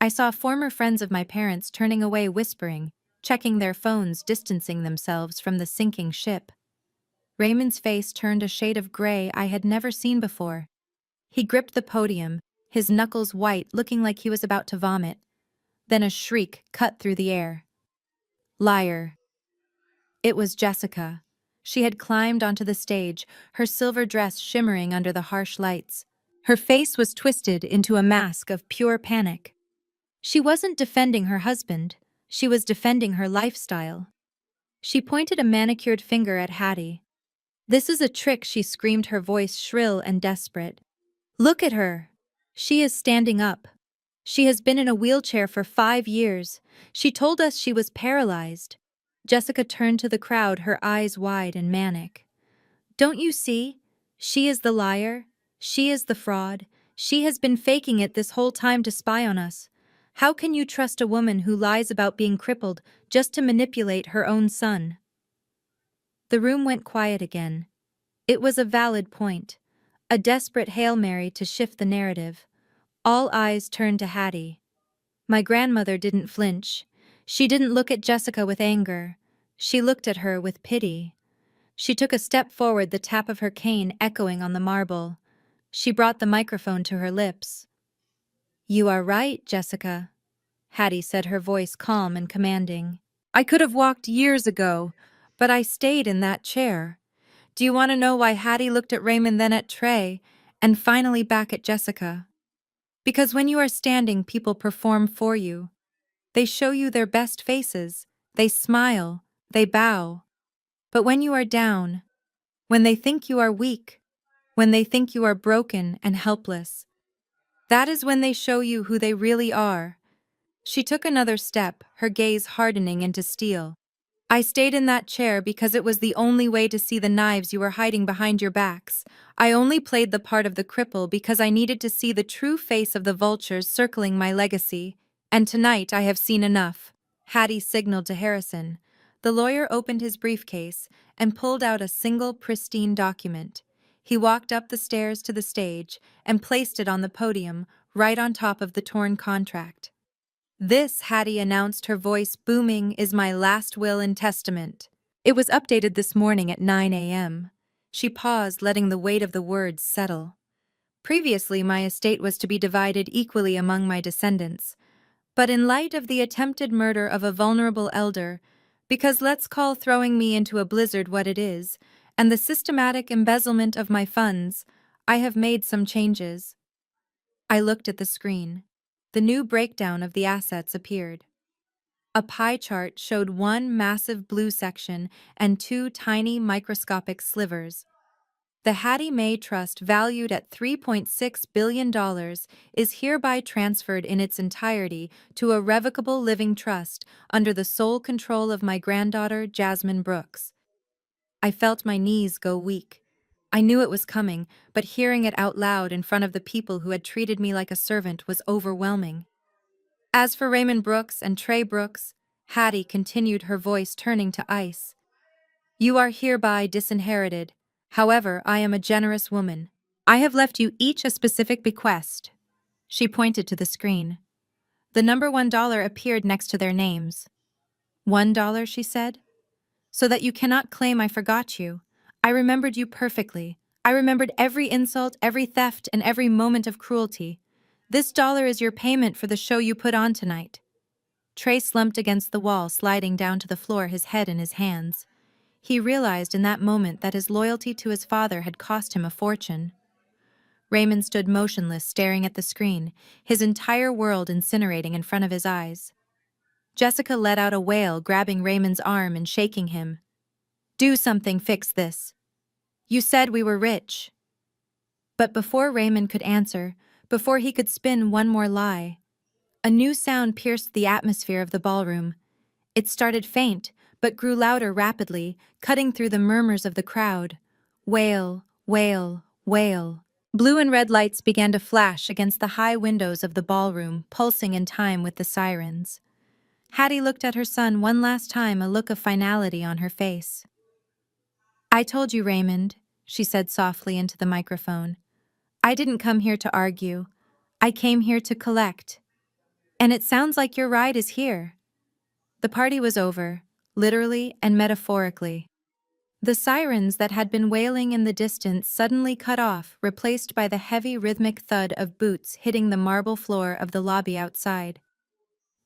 I saw former friends of my parents turning away, whispering, checking their phones, distancing themselves from the sinking ship. Raymond's face turned a shade of gray I had never seen before. He gripped the podium, his knuckles white, looking like he was about to vomit. Then a shriek cut through the air. Liar. It was Jessica. She had climbed onto the stage, her silver dress shimmering under the harsh lights. Her face was twisted into a mask of pure panic. She wasn't defending her husband. She was defending her lifestyle. She pointed a manicured finger at Hattie. "This is a trick," she screamed, her voice shrill and desperate. "Look at her. She is standing up. She has been in a wheelchair for 5 years. She told us she was paralyzed." Jessica turned to the crowd, her eyes wide and manic. "Don't you see? She is the liar. She is the fraud. She has been faking it this whole time to spy on us. How can you trust a woman who lies about being crippled just to manipulate her own son?" The room went quiet again. It was a valid point, a desperate Hail Mary to shift the narrative. All eyes turned to Hattie. My grandmother didn't flinch. She didn't look at Jessica with anger. She looked at her with pity. She took a step forward, the tap of her cane echoing on the marble. She brought the microphone to her lips. "You are right, Jessica," Hattie said, her voice calm and commanding. "I could have walked years ago, but I stayed in that chair." Do you want to know why Hattie looked at Raymond, then at Trey, and finally back at Jessica? Because when you are standing, people perform for you. They show you their best faces. They smile. They bow. But when you are down, when they think you are weak, when they think you are broken and helpless, that is when they show you who they really are. She took another step, her gaze hardening into steel. "I stayed in that chair because it was the only way to see the knives you were hiding behind your backs. I only played the part of the cripple because I needed to see the true face of the vultures circling my legacy. And tonight I have seen enough." Hattie signaled to Harrison. The lawyer opened his briefcase and pulled out a single pristine document. He walked up the stairs to the stage and placed it on the podium, right on top of the torn contract. "This," Hattie announced, her voice booming, "is my last will and testament." It was updated this morning at 9 a.m. She paused, letting the weight of the words settle. "Previously, my estate was to be divided equally among my descendants. But in light of the attempted murder of a vulnerable elder, because let's call throwing me into a blizzard what it is, and the systematic embezzlement of my funds, I have made some changes." I looked at the screen. The new breakdown of the assets appeared. A pie chart showed one massive blue section and 2 tiny microscopic slivers. The Hattie Mae Trust, valued at $3.6 billion, is hereby transferred in its entirety to a revocable living trust under the sole control of my granddaughter, Jasmine Brooks. I felt my knees go weak. I knew it was coming, but hearing it out loud in front of the people who had treated me like a servant was overwhelming. "As for Raymond Brooks and Trey Brooks," Hattie continued, her voice turning to ice, "you are hereby disinherited. However, I am a generous woman. I have left you each a specific bequest." She pointed to the screen. The number $1 appeared next to their names. $1, she said. "So that you cannot claim I forgot you. I remembered you perfectly. I remembered every insult, every theft, and every moment of cruelty. This dollar is your payment for the show you put on tonight." Trey slumped against the wall, sliding down to the floor, his head in his hands. He realized in that moment that his loyalty to his father had cost him a fortune. Raymond stood motionless, staring at the screen, his entire world incinerating in front of his eyes. Jessica let out a wail, grabbing Raymond's arm and shaking him. "Do something, fix this. You said we were rich." But before Raymond could answer, before he could spin one more lie, a new sound pierced the atmosphere of the ballroom. It started faint, but grew louder rapidly, cutting through the murmurs of the crowd. Wail, wail, wail. Blue and red lights began to flash against the high windows of the ballroom, pulsing in time with the sirens. Hattie looked at her son one last time, a look of finality on her face. "I told you, Raymond," she said softly into the microphone. "I didn't come here to argue. I came here to collect. And it sounds like your ride is here." The party was over, literally and metaphorically. The sirens that had been wailing in the distance suddenly cut off, replaced by the heavy rhythmic thud of boots hitting the marble floor of the lobby outside.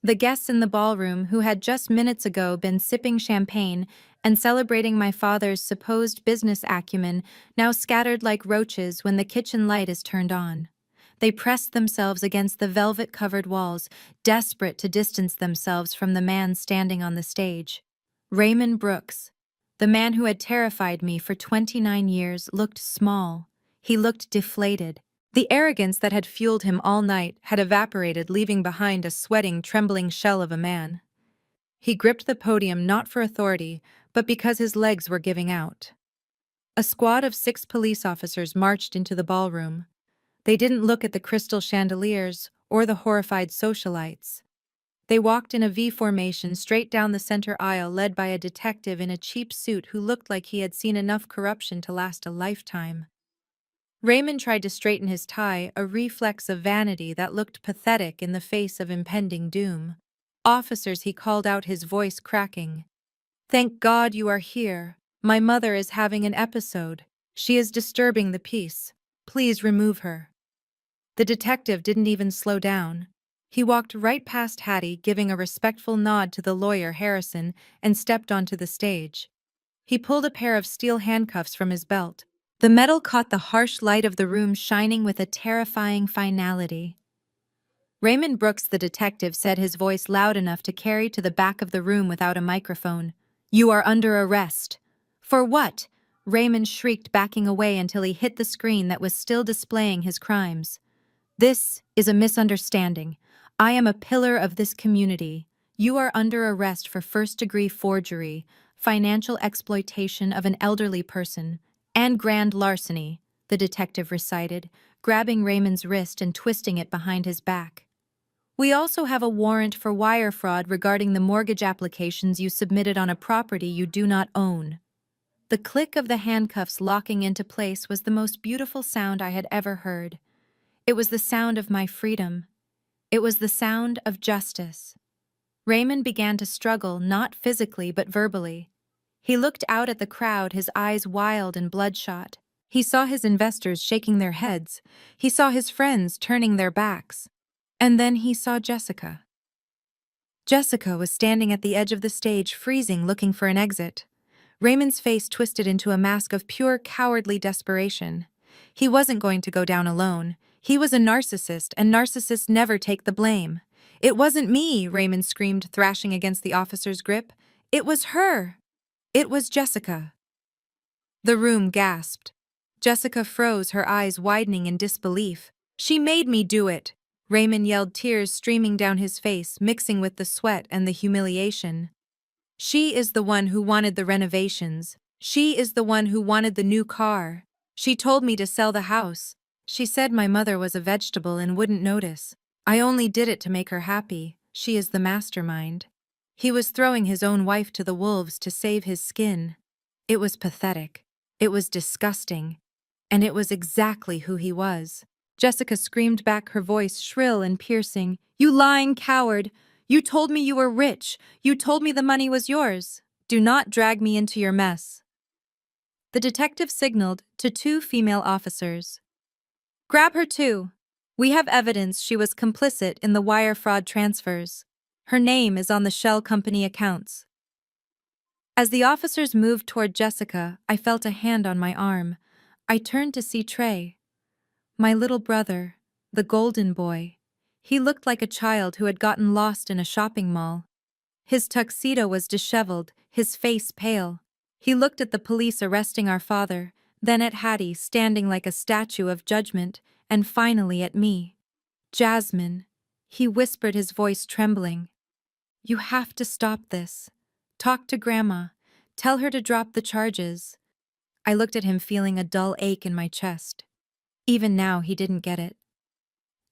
The guests in the ballroom, who had just minutes ago been sipping champagne and celebrating my father's supposed business acumen, now scattered like roaches when the kitchen light is turned on. They pressed themselves against the velvet-covered walls, desperate to distance themselves from the man standing on the stage. Raymond Brooks, the man who had terrified me for 29 years, looked small. He looked deflated. The arrogance that had fueled him all night had evaporated, leaving behind a sweating, trembling shell of a man. He gripped the podium not for authority, but because his legs were giving out. A squad of 6 police officers marched into the ballroom. They didn't look at the crystal chandeliers or the horrified socialites. They walked in a V formation straight down the center aisle, led by a detective in a cheap suit who looked like he had seen enough corruption to last a lifetime. Raymond tried to straighten his tie, a reflex of vanity that looked pathetic in the face of impending doom. "Officers," he called out, his voice cracking. "Thank God you are here. My mother is having an episode. She is disturbing the peace. Please remove her." The detective didn't even slow down. He walked right past Hattie, giving a respectful nod to the lawyer, Harrison, and stepped onto the stage. He pulled a pair of steel handcuffs from his belt. The metal caught the harsh light of the room, shining with a terrifying finality. Raymond Brooks, the detective, said, his voice loud enough to carry to the back of the room without a microphone. "You are under arrest." "For what?" Raymond shrieked, backing away until he hit the screen that was still displaying his crimes. "This is a misunderstanding. I am a pillar of this community. You are under arrest for first-degree forgery, financial exploitation of an elderly person, and grand larceny," the detective recited, grabbing Raymond's wrist and twisting it behind his back. "We also have a warrant for wire fraud regarding the mortgage applications you submitted on a property you do not own." The click of the handcuffs locking into place was the most beautiful sound I had ever heard. It was the sound of my freedom. It was the sound of justice. Raymond began to struggle, not physically but verbally. He looked out at the crowd, his eyes wild and bloodshot. He saw his investors shaking their heads. He saw his friends turning their backs. And then he saw Jessica. Jessica was standing at the edge of the stage, freezing, looking for an exit. Raymond's face twisted into a mask of pure, cowardly desperation. He wasn't going to go down alone. He was a narcissist, and narcissists never take the blame. "It wasn't me," Raymond screamed, thrashing against the officer's grip. "It was her. It was Jessica." The room gasped. Jessica froze, her eyes widening in disbelief. "She made me do it," Raymond yelled, tears streaming down his face, mixing with the sweat and the humiliation. "She is the one who wanted the renovations. She is the one who wanted the new car. She told me to sell the house. She said my mother was a vegetable and wouldn't notice. I only did it to make her happy. She is the mastermind." He was throwing his own wife to the wolves to save his skin. It was pathetic. It was disgusting. And it was exactly who he was. Jessica screamed back, her voice shrill and piercing. "You lying coward! You told me you were rich. You told me the money was yours. Do not drag me into your mess." The detective signaled to 2 female officers. "Grab her too. We have evidence she was complicit in the wire fraud transfers. Her name is on the shell company accounts." As the officers moved toward Jessica, I felt a hand on my arm. I turned to see Trey, my little brother, the golden boy. He looked like a child who had gotten lost in a shopping mall. His tuxedo was disheveled, his face pale. He looked at the police arresting our father, then at Hattie standing like a statue of judgment, and finally at me. Jasmine, he whispered, his voice trembling. You have to stop this. Talk to Grandma. Tell her to drop the charges. I looked at him, feeling a dull ache in my chest. Even now, he didn't get it.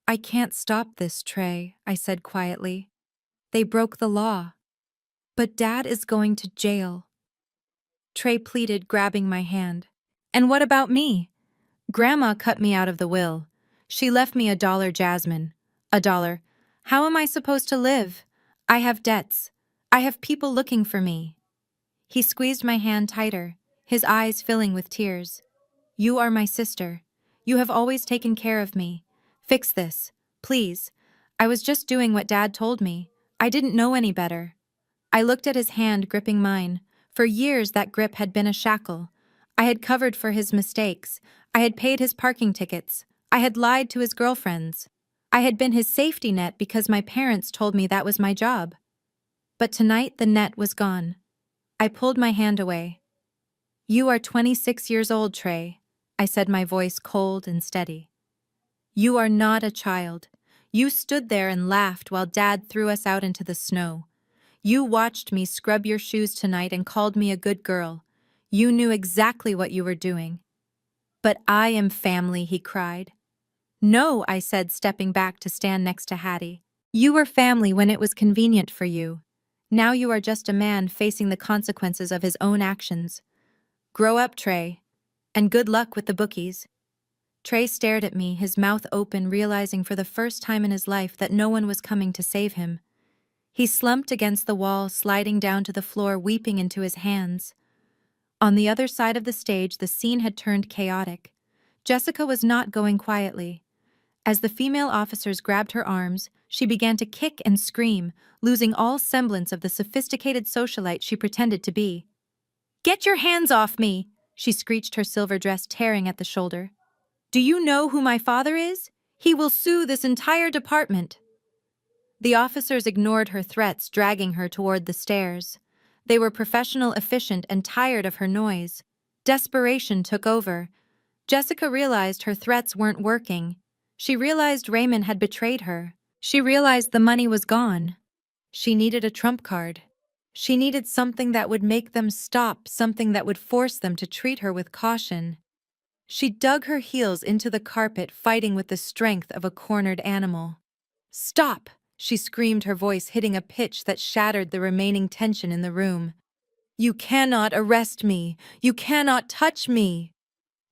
I can't stop this, Trey, I said quietly. They broke the law. But Dad is going to jail. Trey pleaded, grabbing my hand. And what about me? Grandma cut me out of the will. She left me $1, Jasmine. $1. How am I supposed to live? I have debts. I have people looking for me. He squeezed my hand tighter, his eyes filling with tears. You are my sister. You have always taken care of me. Fix this, please. I was just doing what Dad told me. I didn't know any better. I looked at his hand gripping mine. For years that grip had been a shackle. I had covered for his mistakes. I had paid his parking tickets. I had lied to his girlfriends. I had been his safety net because my parents told me that was my job. But tonight the net was gone. I pulled my hand away. You are 26 years old, Trey, I said, my voice cold and steady. You are not a child. You stood there and laughed while Dad threw us out into the snow. You watched me scrub your shoes tonight and called me a good girl. You knew exactly what you were doing. But I am family, he cried. No, I said, stepping back to stand next to Hattie. You were family when it was convenient for you. Now you are just a man facing the consequences of his own actions. Grow up, Trey. And good luck with the bookies. Trey stared at me, his mouth open, realizing for the first time in his life that no one was coming to save him. He slumped against the wall, sliding down to the floor, weeping into his hands. On the other side of the stage, the scene had turned chaotic. Jessica was not going quietly. As the female officers grabbed her arms, she began to kick and scream, losing all semblance of the sophisticated socialite she pretended to be. Get your hands off me, she screeched, her silver dress tearing at the shoulder. Do you know who my father is? He will sue this entire department. The officers ignored her threats, dragging her toward the stairs. They were professional, efficient, and tired of her noise. Desperation took over. Jessica realized her threats weren't working. She realized Raymond had betrayed her. She realized the money was gone. She needed a trump card. She needed something that would make them stop, something that would force them to treat her with caution. She dug her heels into the carpet, fighting with the strength of a cornered animal. Stop! She screamed, her voice hitting a pitch that shattered the remaining tension in the room. You cannot arrest me! You cannot touch me!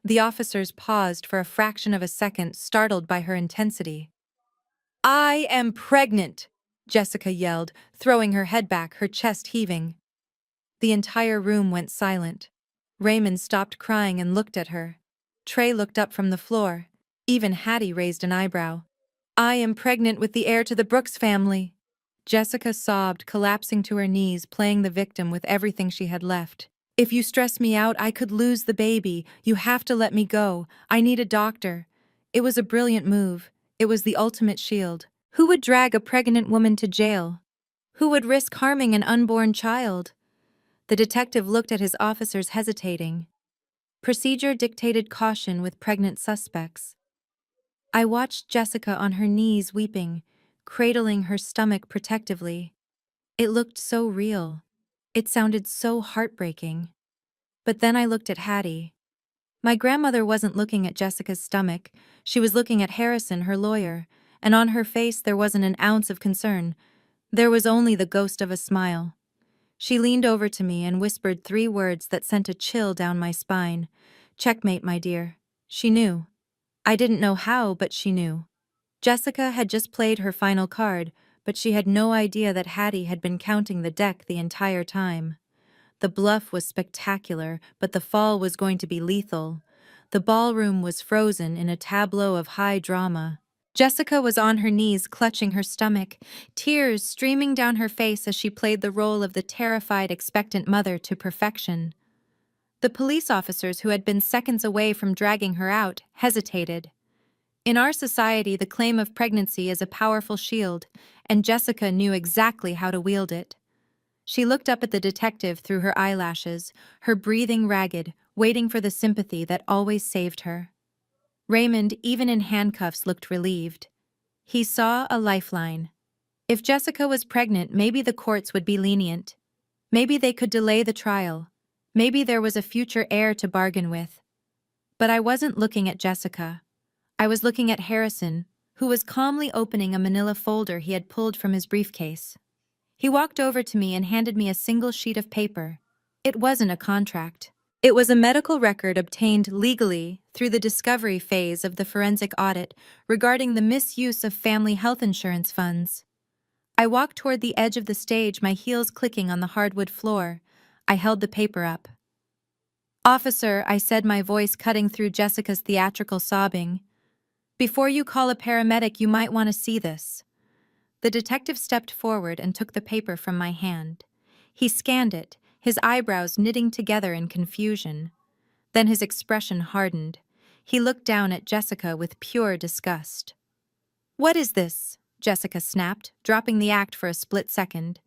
The officers paused for a fraction of a second, startled by her intensity. I am pregnant! Jessica yelled, throwing her head back, her chest heaving. The entire room went silent. Raymond stopped crying and looked at her. Trey looked up from the floor. Even Hattie raised an eyebrow. I am pregnant with the heir to the Brooks family. Jessica sobbed, collapsing to her knees, playing the victim with everything she had left. If you stress me out, I could lose the baby. You have to let me go. I need a doctor. It was a brilliant move. It was the ultimate shield. Who would drag a pregnant woman to jail? Who would risk harming an unborn child? The detective looked at his officers, hesitating. Procedure dictated caution with pregnant suspects. I watched Jessica on her knees, weeping, cradling her stomach protectively. It looked so real. It sounded so heartbreaking. But then I looked at Hattie. My grandmother wasn't looking at Jessica's stomach. She was looking at Harrison, her lawyer, and on her face there wasn't an ounce of concern. There was only the ghost of a smile. She leaned over to me and whispered 3 words that sent a chill down my spine. Checkmate, my dear. She knew. I didn't know how, but she knew. Jessica had just played her final card, but she had no idea that Hattie had been counting the deck the entire time. The bluff was spectacular, but the fall was going to be lethal. The ballroom was frozen in a tableau of high drama. Jessica was on her knees clutching her stomach, tears streaming down her face as she played the role of the terrified, expectant mother to perfection. The police officers who had been seconds away from dragging her out hesitated. In our society, the claim of pregnancy is a powerful shield, and Jessica knew exactly how to wield it. She looked up at the detective through her eyelashes, her breathing ragged, waiting for the sympathy that always saved her. Raymond, even in handcuffs, looked relieved. He saw a lifeline. If Jessica was pregnant, maybe the courts would be lenient. Maybe they could delay the trial. Maybe there was a future heir to bargain with. But I wasn't looking at Jessica. I was looking at Harrison, who was calmly opening a manila folder he had pulled from his briefcase. He walked over to me and handed me a single sheet of paper. It wasn't a contract. It was a medical record obtained legally through the discovery phase of the forensic audit regarding the misuse of family health insurance funds. I walked toward the edge of the stage, my heels clicking on the hardwood floor. I held the paper up. "Officer," I said, my voice cutting through Jessica's theatrical sobbing, "before you call a paramedic, you might want to see this." The detective stepped forward and took the paper from my hand. He scanned it, his eyebrows knitting together in confusion. Then his expression hardened. He looked down at Jessica with pure disgust. "What is this?" Jessica snapped, dropping the act for a split second.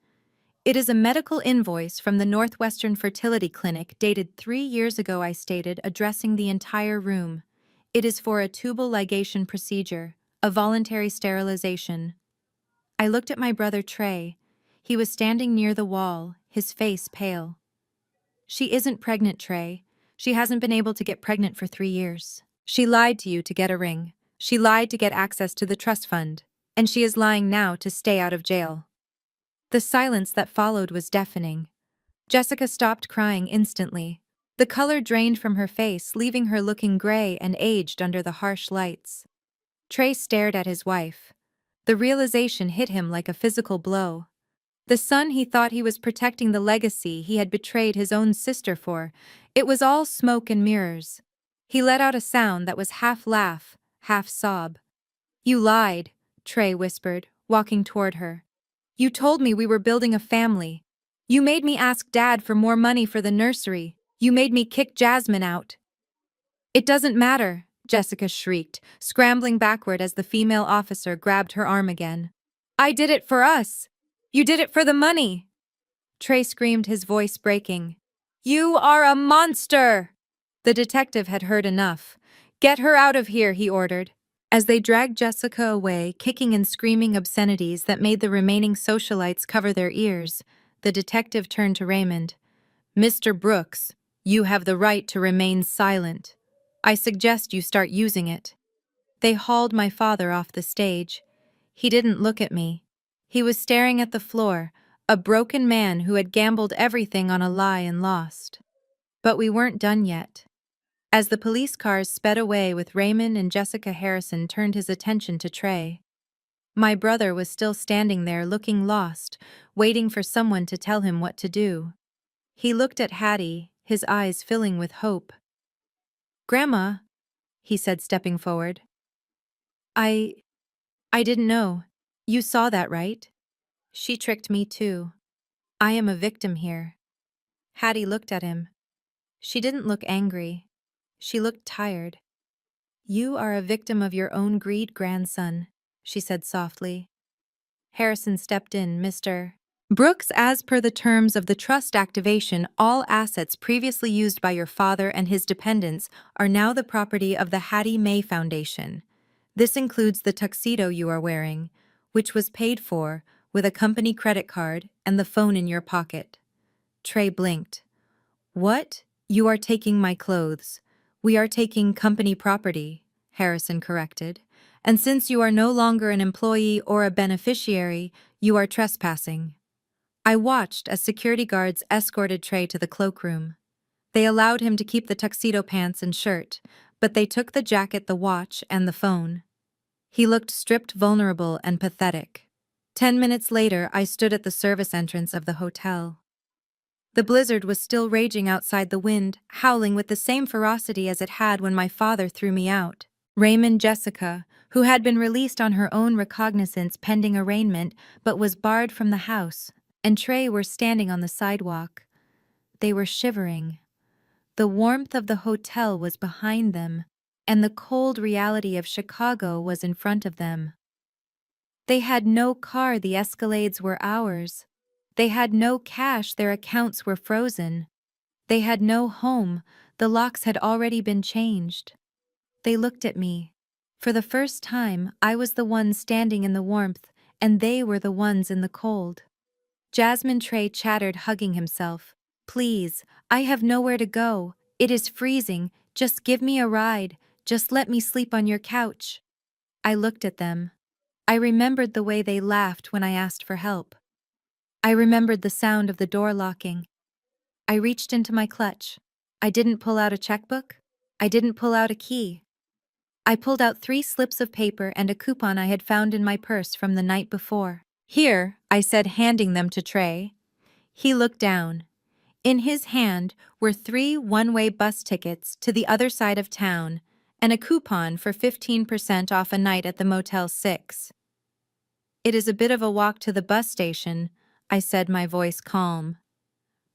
"It is a medical invoice from the Northwestern Fertility Clinic dated 3 years ago," I stated, addressing the entire room. "It is for a tubal ligation procedure, a voluntary sterilization." I looked at my brother Trey. He was standing near the wall, his face pale. "She isn't pregnant, Trey. She hasn't been able to get pregnant for 3 years. She lied to you to get a ring. She lied to get access to the trust fund. And she is lying now to stay out of jail." The silence that followed was deafening. Jessica stopped crying instantly. The color drained from her face, leaving her looking gray and aged under the harsh lights. Trey stared at his wife. The realization hit him like a physical blow. The son he thought he was protecting, the legacy he had betrayed his own sister for, it was all smoke and mirrors. He let out a sound that was half laugh, half sob. "You lied," Trey whispered, walking toward her. "You told me we were building a family. You made me ask Dad for more money for the nursery. You made me kick Jasmine out." "It doesn't matter," Jessica shrieked, scrambling backward as the female officer grabbed her arm again. "I did it for us. You did it for the money." Trey screamed, his voice breaking. "You are a monster!" The detective had heard enough. "Get her out of here," he ordered. As they dragged Jessica away, kicking and screaming obscenities that made the remaining socialites cover their ears, the detective turned to Raymond. "Mr. Brooks, you have the right to remain silent. I suggest you start using it." They hauled my father off the stage. He didn't look at me. He was staring at the floor, a broken man who had gambled everything on a lie and lost. But we weren't done yet. As the police cars sped away with Raymond and Jessica, Harrison turned his attention to Trey. My brother was still standing there looking lost, waiting for someone to tell him what to do. He looked at Hattie, his eyes filling with hope. "Grandma," he said, stepping forward. I didn't know. You saw that, right? She tricked me too. I am a victim here." Hattie looked at him. She didn't look angry. She looked tired. "You are a victim of your own greed, grandson," she said softly. Harrison stepped in. "Mr. Brooks, as per the terms of the trust activation, all assets previously used by your father and his dependents are now the property of the Hattie Mae Foundation. This includes the tuxedo you are wearing, which was paid for with a company credit card and the phone in your pocket." Trey blinked. "What? You are taking my clothes. We are taking company property," Harrison corrected. "And since you are no longer an employee or a beneficiary, you are trespassing." I watched as security guards escorted Trey to the cloakroom. They allowed him to keep the tuxedo pants and shirt, but they took the jacket, the watch, and the phone. He looked stripped, vulnerable, and pathetic. 10 minutes later, I stood at the service entrance of the hotel. The blizzard was still raging outside, the wind howling with the same ferocity as it had when my father threw me out. Raymond, Jessica, who had been released on her own recognizance pending arraignment but was barred from the house, and Trey were standing on the sidewalk. They were shivering. The warmth of the hotel was behind them, and the cold reality of Chicago was in front of them. They had no car, the Escalades were ours. They had no cash, their accounts were frozen. They had no home, the locks had already been changed. They looked at me. For the first time, I was the one standing in the warmth, and they were the ones in the cold. Jasmine Trey chattered, hugging himself. "Please, I have nowhere to go. It is freezing. Just give me a ride. Just let me sleep on your couch." I looked at them. I remembered the way they laughed when I asked for help. I remembered the sound of the door locking. I reached into my clutch. I didn't pull out a checkbook. I didn't pull out a key. I pulled out 3 slips of paper and a coupon I had found in my purse from the night before. "Here," I said, handing them to Trey. He looked down. In his hand were 3 one-way bus tickets to the other side of town and a coupon for 15% off a night at the Motel 6. "It is a bit of a walk to the bus station," I said, my voice calm.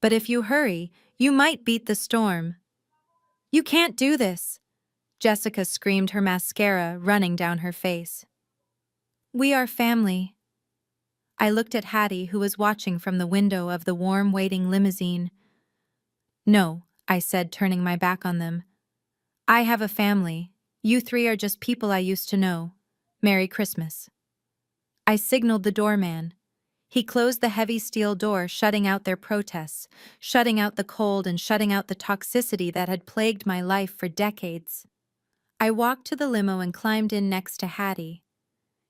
"But if you hurry, you might beat the storm." "You can't do this," Jessica screamed, her mascara running down her face. "We are family." I looked at Hattie, who was watching from the window of the warm, waiting limousine. "No," I said, turning my back on them. "I have a family. You 3 are just people I used to know. Merry Christmas." I signaled the doorman. He closed the heavy steel door, shutting out their protests, shutting out the cold and shutting out the toxicity that had plagued my life for decades. I walked to the limo and climbed in next to Hattie.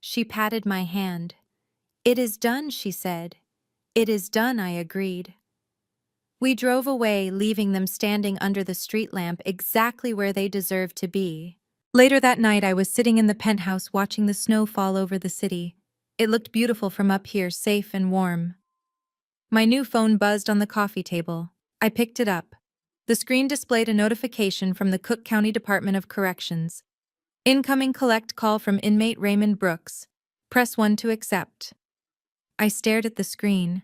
She patted my hand. "It is done," she said. "It is done," I agreed. We drove away, leaving them standing under the street lamp exactly where they deserved to be. Later that night, I was sitting in the penthouse watching the snow fall over the city. It looked beautiful from up here, safe and warm. My new phone buzzed on the coffee table. I picked it up. The screen displayed a notification from the Cook County Department of Corrections. "Incoming collect call from inmate Raymond Brooks. Press 1 to accept." I stared at the screen.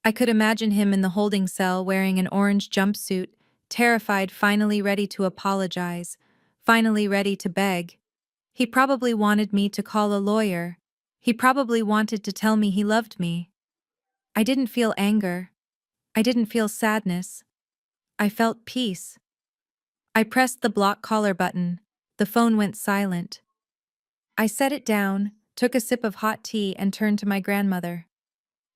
I could imagine him in the holding cell wearing an orange jumpsuit, terrified, finally ready to apologize, finally ready to beg. He probably wanted me to call a lawyer. He probably wanted to tell me he loved me. I didn't feel anger. I didn't feel sadness. I felt peace. I pressed the block caller button. The phone went silent. I set it down, took a sip of hot tea, and turned to my grandmother.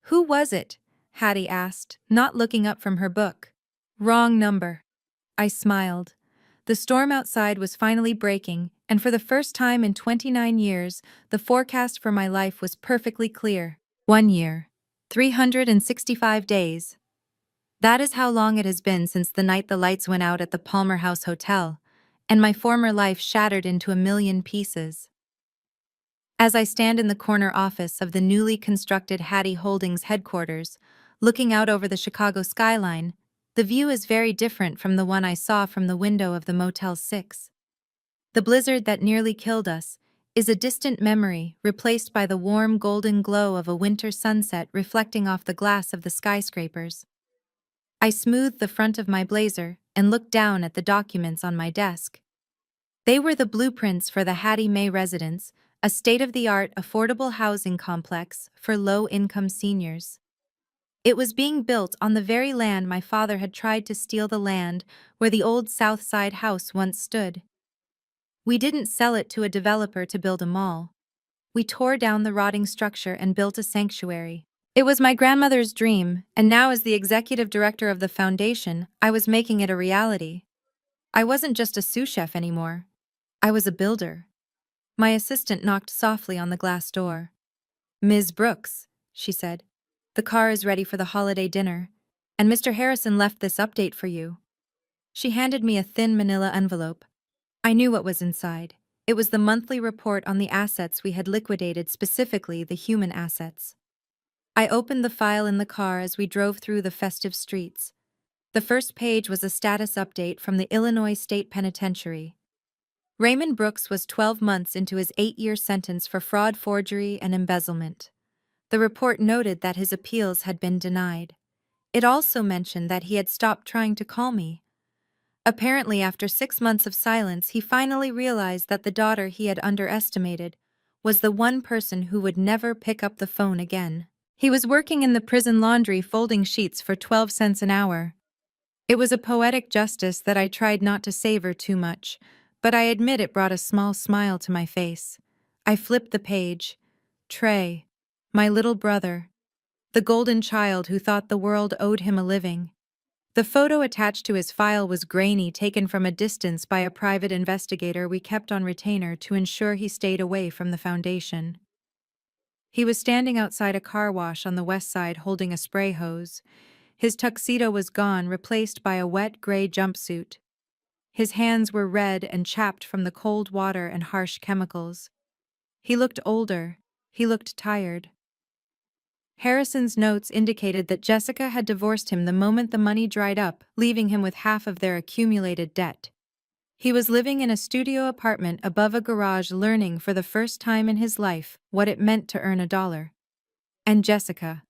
"Who was it?" Hattie asked, not looking up from her book. "Wrong number." I smiled. The storm outside was finally breaking, and for the first time in 29 years, the forecast for my life was perfectly clear. 1 year. 365 days. That is how long it has been since the night the lights went out at the Palmer House Hotel, and my former life shattered into a million pieces. As I stand in the corner office of the newly constructed Hattie Holdings headquarters, looking out over the Chicago skyline, the view is very different from the one I saw from the window of the Motel 6. The blizzard that nearly killed us is a distant memory, replaced by the warm golden glow of a winter sunset reflecting off the glass of the skyscrapers. I smoothed the front of my blazer and looked down at the documents on my desk. They were the blueprints for the Hattie May residence, a state-of-the-art affordable housing complex for low-income seniors. It was being built on the very land my father had tried to steal, the land where the old South Side house once stood. We didn't sell it to a developer to build a mall. We tore down the rotting structure and built a sanctuary. It was my grandmother's dream, and now as the executive director of the foundation, I was making it a reality. I wasn't just a sous chef anymore. I was a builder. My assistant knocked softly on the glass door. "Ms. Brooks," she said, "the car is ready for the holiday dinner, and Mr. Harrison left this update for you." She handed me a thin manila envelope. I knew what was inside. It was the monthly report on the assets we had liquidated, specifically the human assets. I opened the file in the car as we drove through the festive streets. The first page was a status update from the Illinois State Penitentiary. Raymond Brooks was 12 months into his 8-year sentence for fraud, forgery, and embezzlement. The report noted that his appeals had been denied. It also mentioned that he had stopped trying to call me. Apparently, after 6 months of silence, he finally realized that the daughter he had underestimated was the one person who would never pick up the phone again. He was working in the prison laundry folding sheets for 12 cents an hour. It was a poetic justice that I tried not to savor too much, but I admit it brought a small smile to my face. I flipped the page. Trey, my little brother, the golden child who thought the world owed him a living. The photo attached to his file was grainy, taken from a distance by a private investigator we kept on retainer to ensure he stayed away from the foundation. He was standing outside a car wash on the west side holding a spray hose. His tuxedo was gone, replaced by a wet gray jumpsuit. His hands were red and chapped from the cold water and harsh chemicals. He looked older. He looked tired. Harrison's notes indicated that Jessica had divorced him the moment the money dried up, leaving him with half of their accumulated debt. He was living in a studio apartment above a garage, learning for the first time in his life what it meant to earn $1. And Jessica.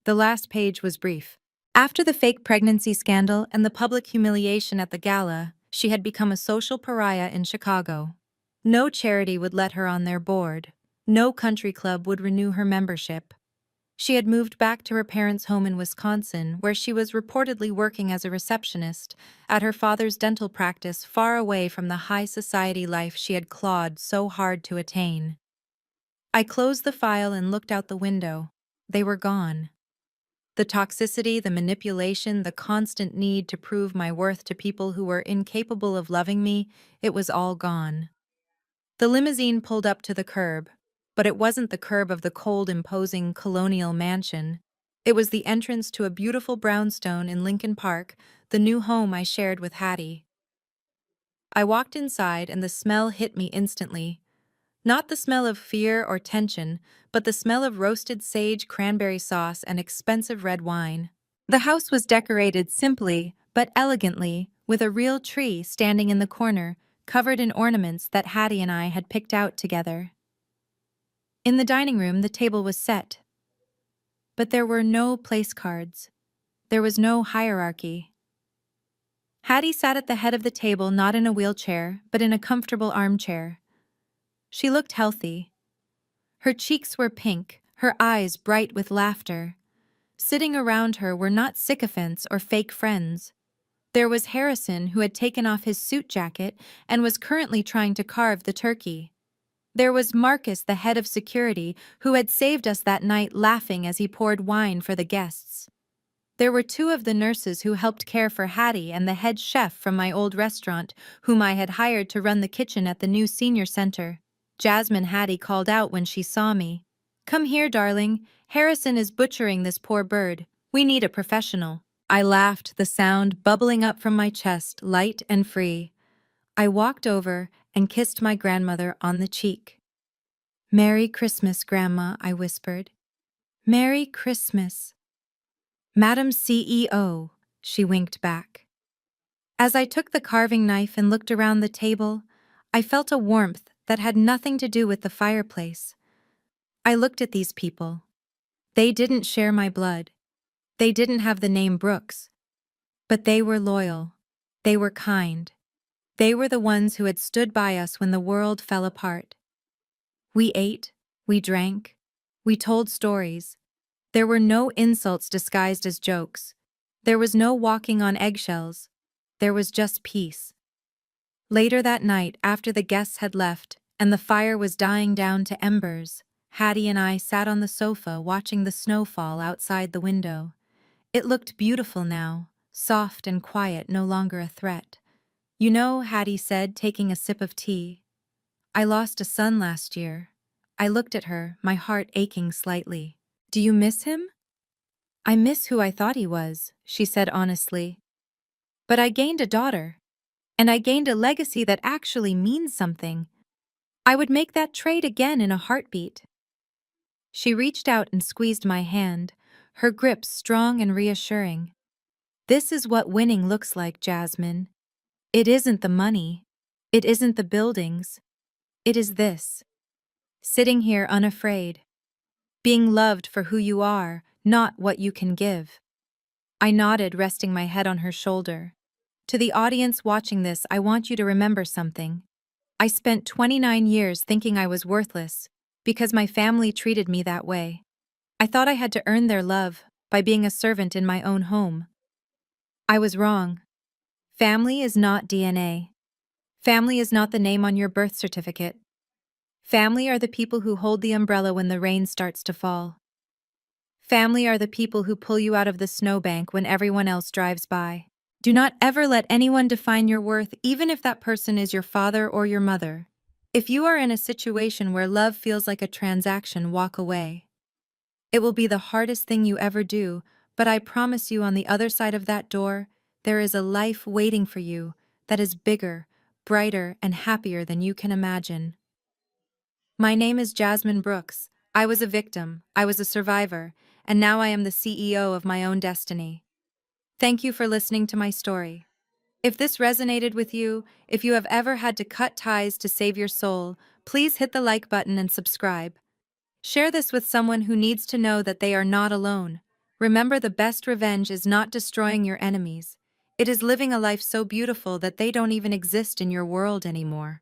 The last page was brief. After the fake pregnancy scandal and the public humiliation at the gala, she had become a social pariah in Chicago. No charity would let her on their board. No country club would renew her membership. She had moved back to her parents' home in Wisconsin, where she was reportedly working as a receptionist at her father's dental practice, far away from the high society life she had clawed so hard to attain. I closed the file and looked out the window. They were gone. The toxicity, the manipulation, the constant need to prove my worth to people who were incapable of loving me, it was all gone. The limousine pulled up to the curb, but it wasn't the curb of the cold, imposing colonial mansion. It was the entrance to a beautiful brownstone in Lincoln Park, the new home I shared with Hattie. I walked inside and the smell hit me instantly. Not the smell of fear or tension, but the smell of roasted sage, cranberry sauce, and expensive red wine. The house was decorated simply, but elegantly, with a real tree standing in the corner, covered in ornaments that Hattie and I had picked out together. In the dining room, the table was set. But there were no place cards. There was no hierarchy. Hattie sat at the head of the table, not in a wheelchair, but in a comfortable armchair. She looked healthy. Her cheeks were pink, her eyes bright with laughter. Sitting around her were not sycophants or fake friends. There was Harrison, who had taken off his suit jacket and was currently trying to carve the turkey. There was Marcus, the head of security, who had saved us that night, laughing as he poured wine for the guests. There were 2 of the nurses who helped care for Hattie and the head chef from my old restaurant, whom I had hired to run the kitchen at the new senior center. Jasmine, Hattie called out when she saw me. "Come here, darling. Harrison is butchering this poor bird. We need a professional." I laughed, the sound bubbling up from my chest, light and free. I walked over and kissed my grandmother on the cheek. "Merry Christmas, Grandma," I whispered. "Merry Christmas." "Madam CEO," she winked back. As I took the carving knife and looked around the table, I felt a warmth that had nothing to do with the fireplace. I looked at these people. They didn't share my blood. They didn't have the name Brooks. But they were loyal. They were kind. They were the ones who had stood by us when the world fell apart. We ate, we drank, we told stories. There were no insults disguised as jokes. There was no walking on eggshells. There was just peace. Later that night, after the guests had left and the fire was dying down to embers, Hattie and I sat on the sofa watching the snow fall outside the window. It looked beautiful now, soft and quiet, no longer a threat. "You know," Hattie said, taking a sip of tea, "I lost a son last year." I looked at her, my heart aching slightly. "Do you miss him?" "I miss who I thought he was," she said honestly. "But I gained a daughter. And I gained a legacy that actually means something. I would make that trade again in a heartbeat." She reached out and squeezed my hand, her grip strong and reassuring. "This is what winning looks like, Jasmine. It isn't the money. It isn't the buildings. It is this. Sitting here unafraid. Being loved for who you are, not what you can give. I nodded, resting my head on her shoulder. To the audience watching this, I want you to remember something. I spent 29 years thinking I was worthless because my family treated me that way. I thought I had to earn their love by being a servant in my own home. I was wrong. Family is not DNA. Family is not the name on your birth certificate. Family are the people who hold the umbrella when the rain starts to fall. Family are the people who pull you out of the snowbank when everyone else drives by. Do not ever let anyone define your worth, even if that person is your father or your mother. If you are in a situation where love feels like a transaction, walk away. It will be the hardest thing you ever do, but I promise you on the other side of that door, there is a life waiting for you that is bigger, brighter, and happier than you can imagine. My name is Jasmine Brooks. I was a victim, I was a survivor, and now I am the CEO of my own destiny. Thank you for listening to my story. If this resonated with you, if you have ever had to cut ties to save your soul, please hit the like button and subscribe. Share this with someone who needs to know that they are not alone. Remember, the best revenge is not destroying your enemies. It is living a life so beautiful that they don't even exist in your world anymore.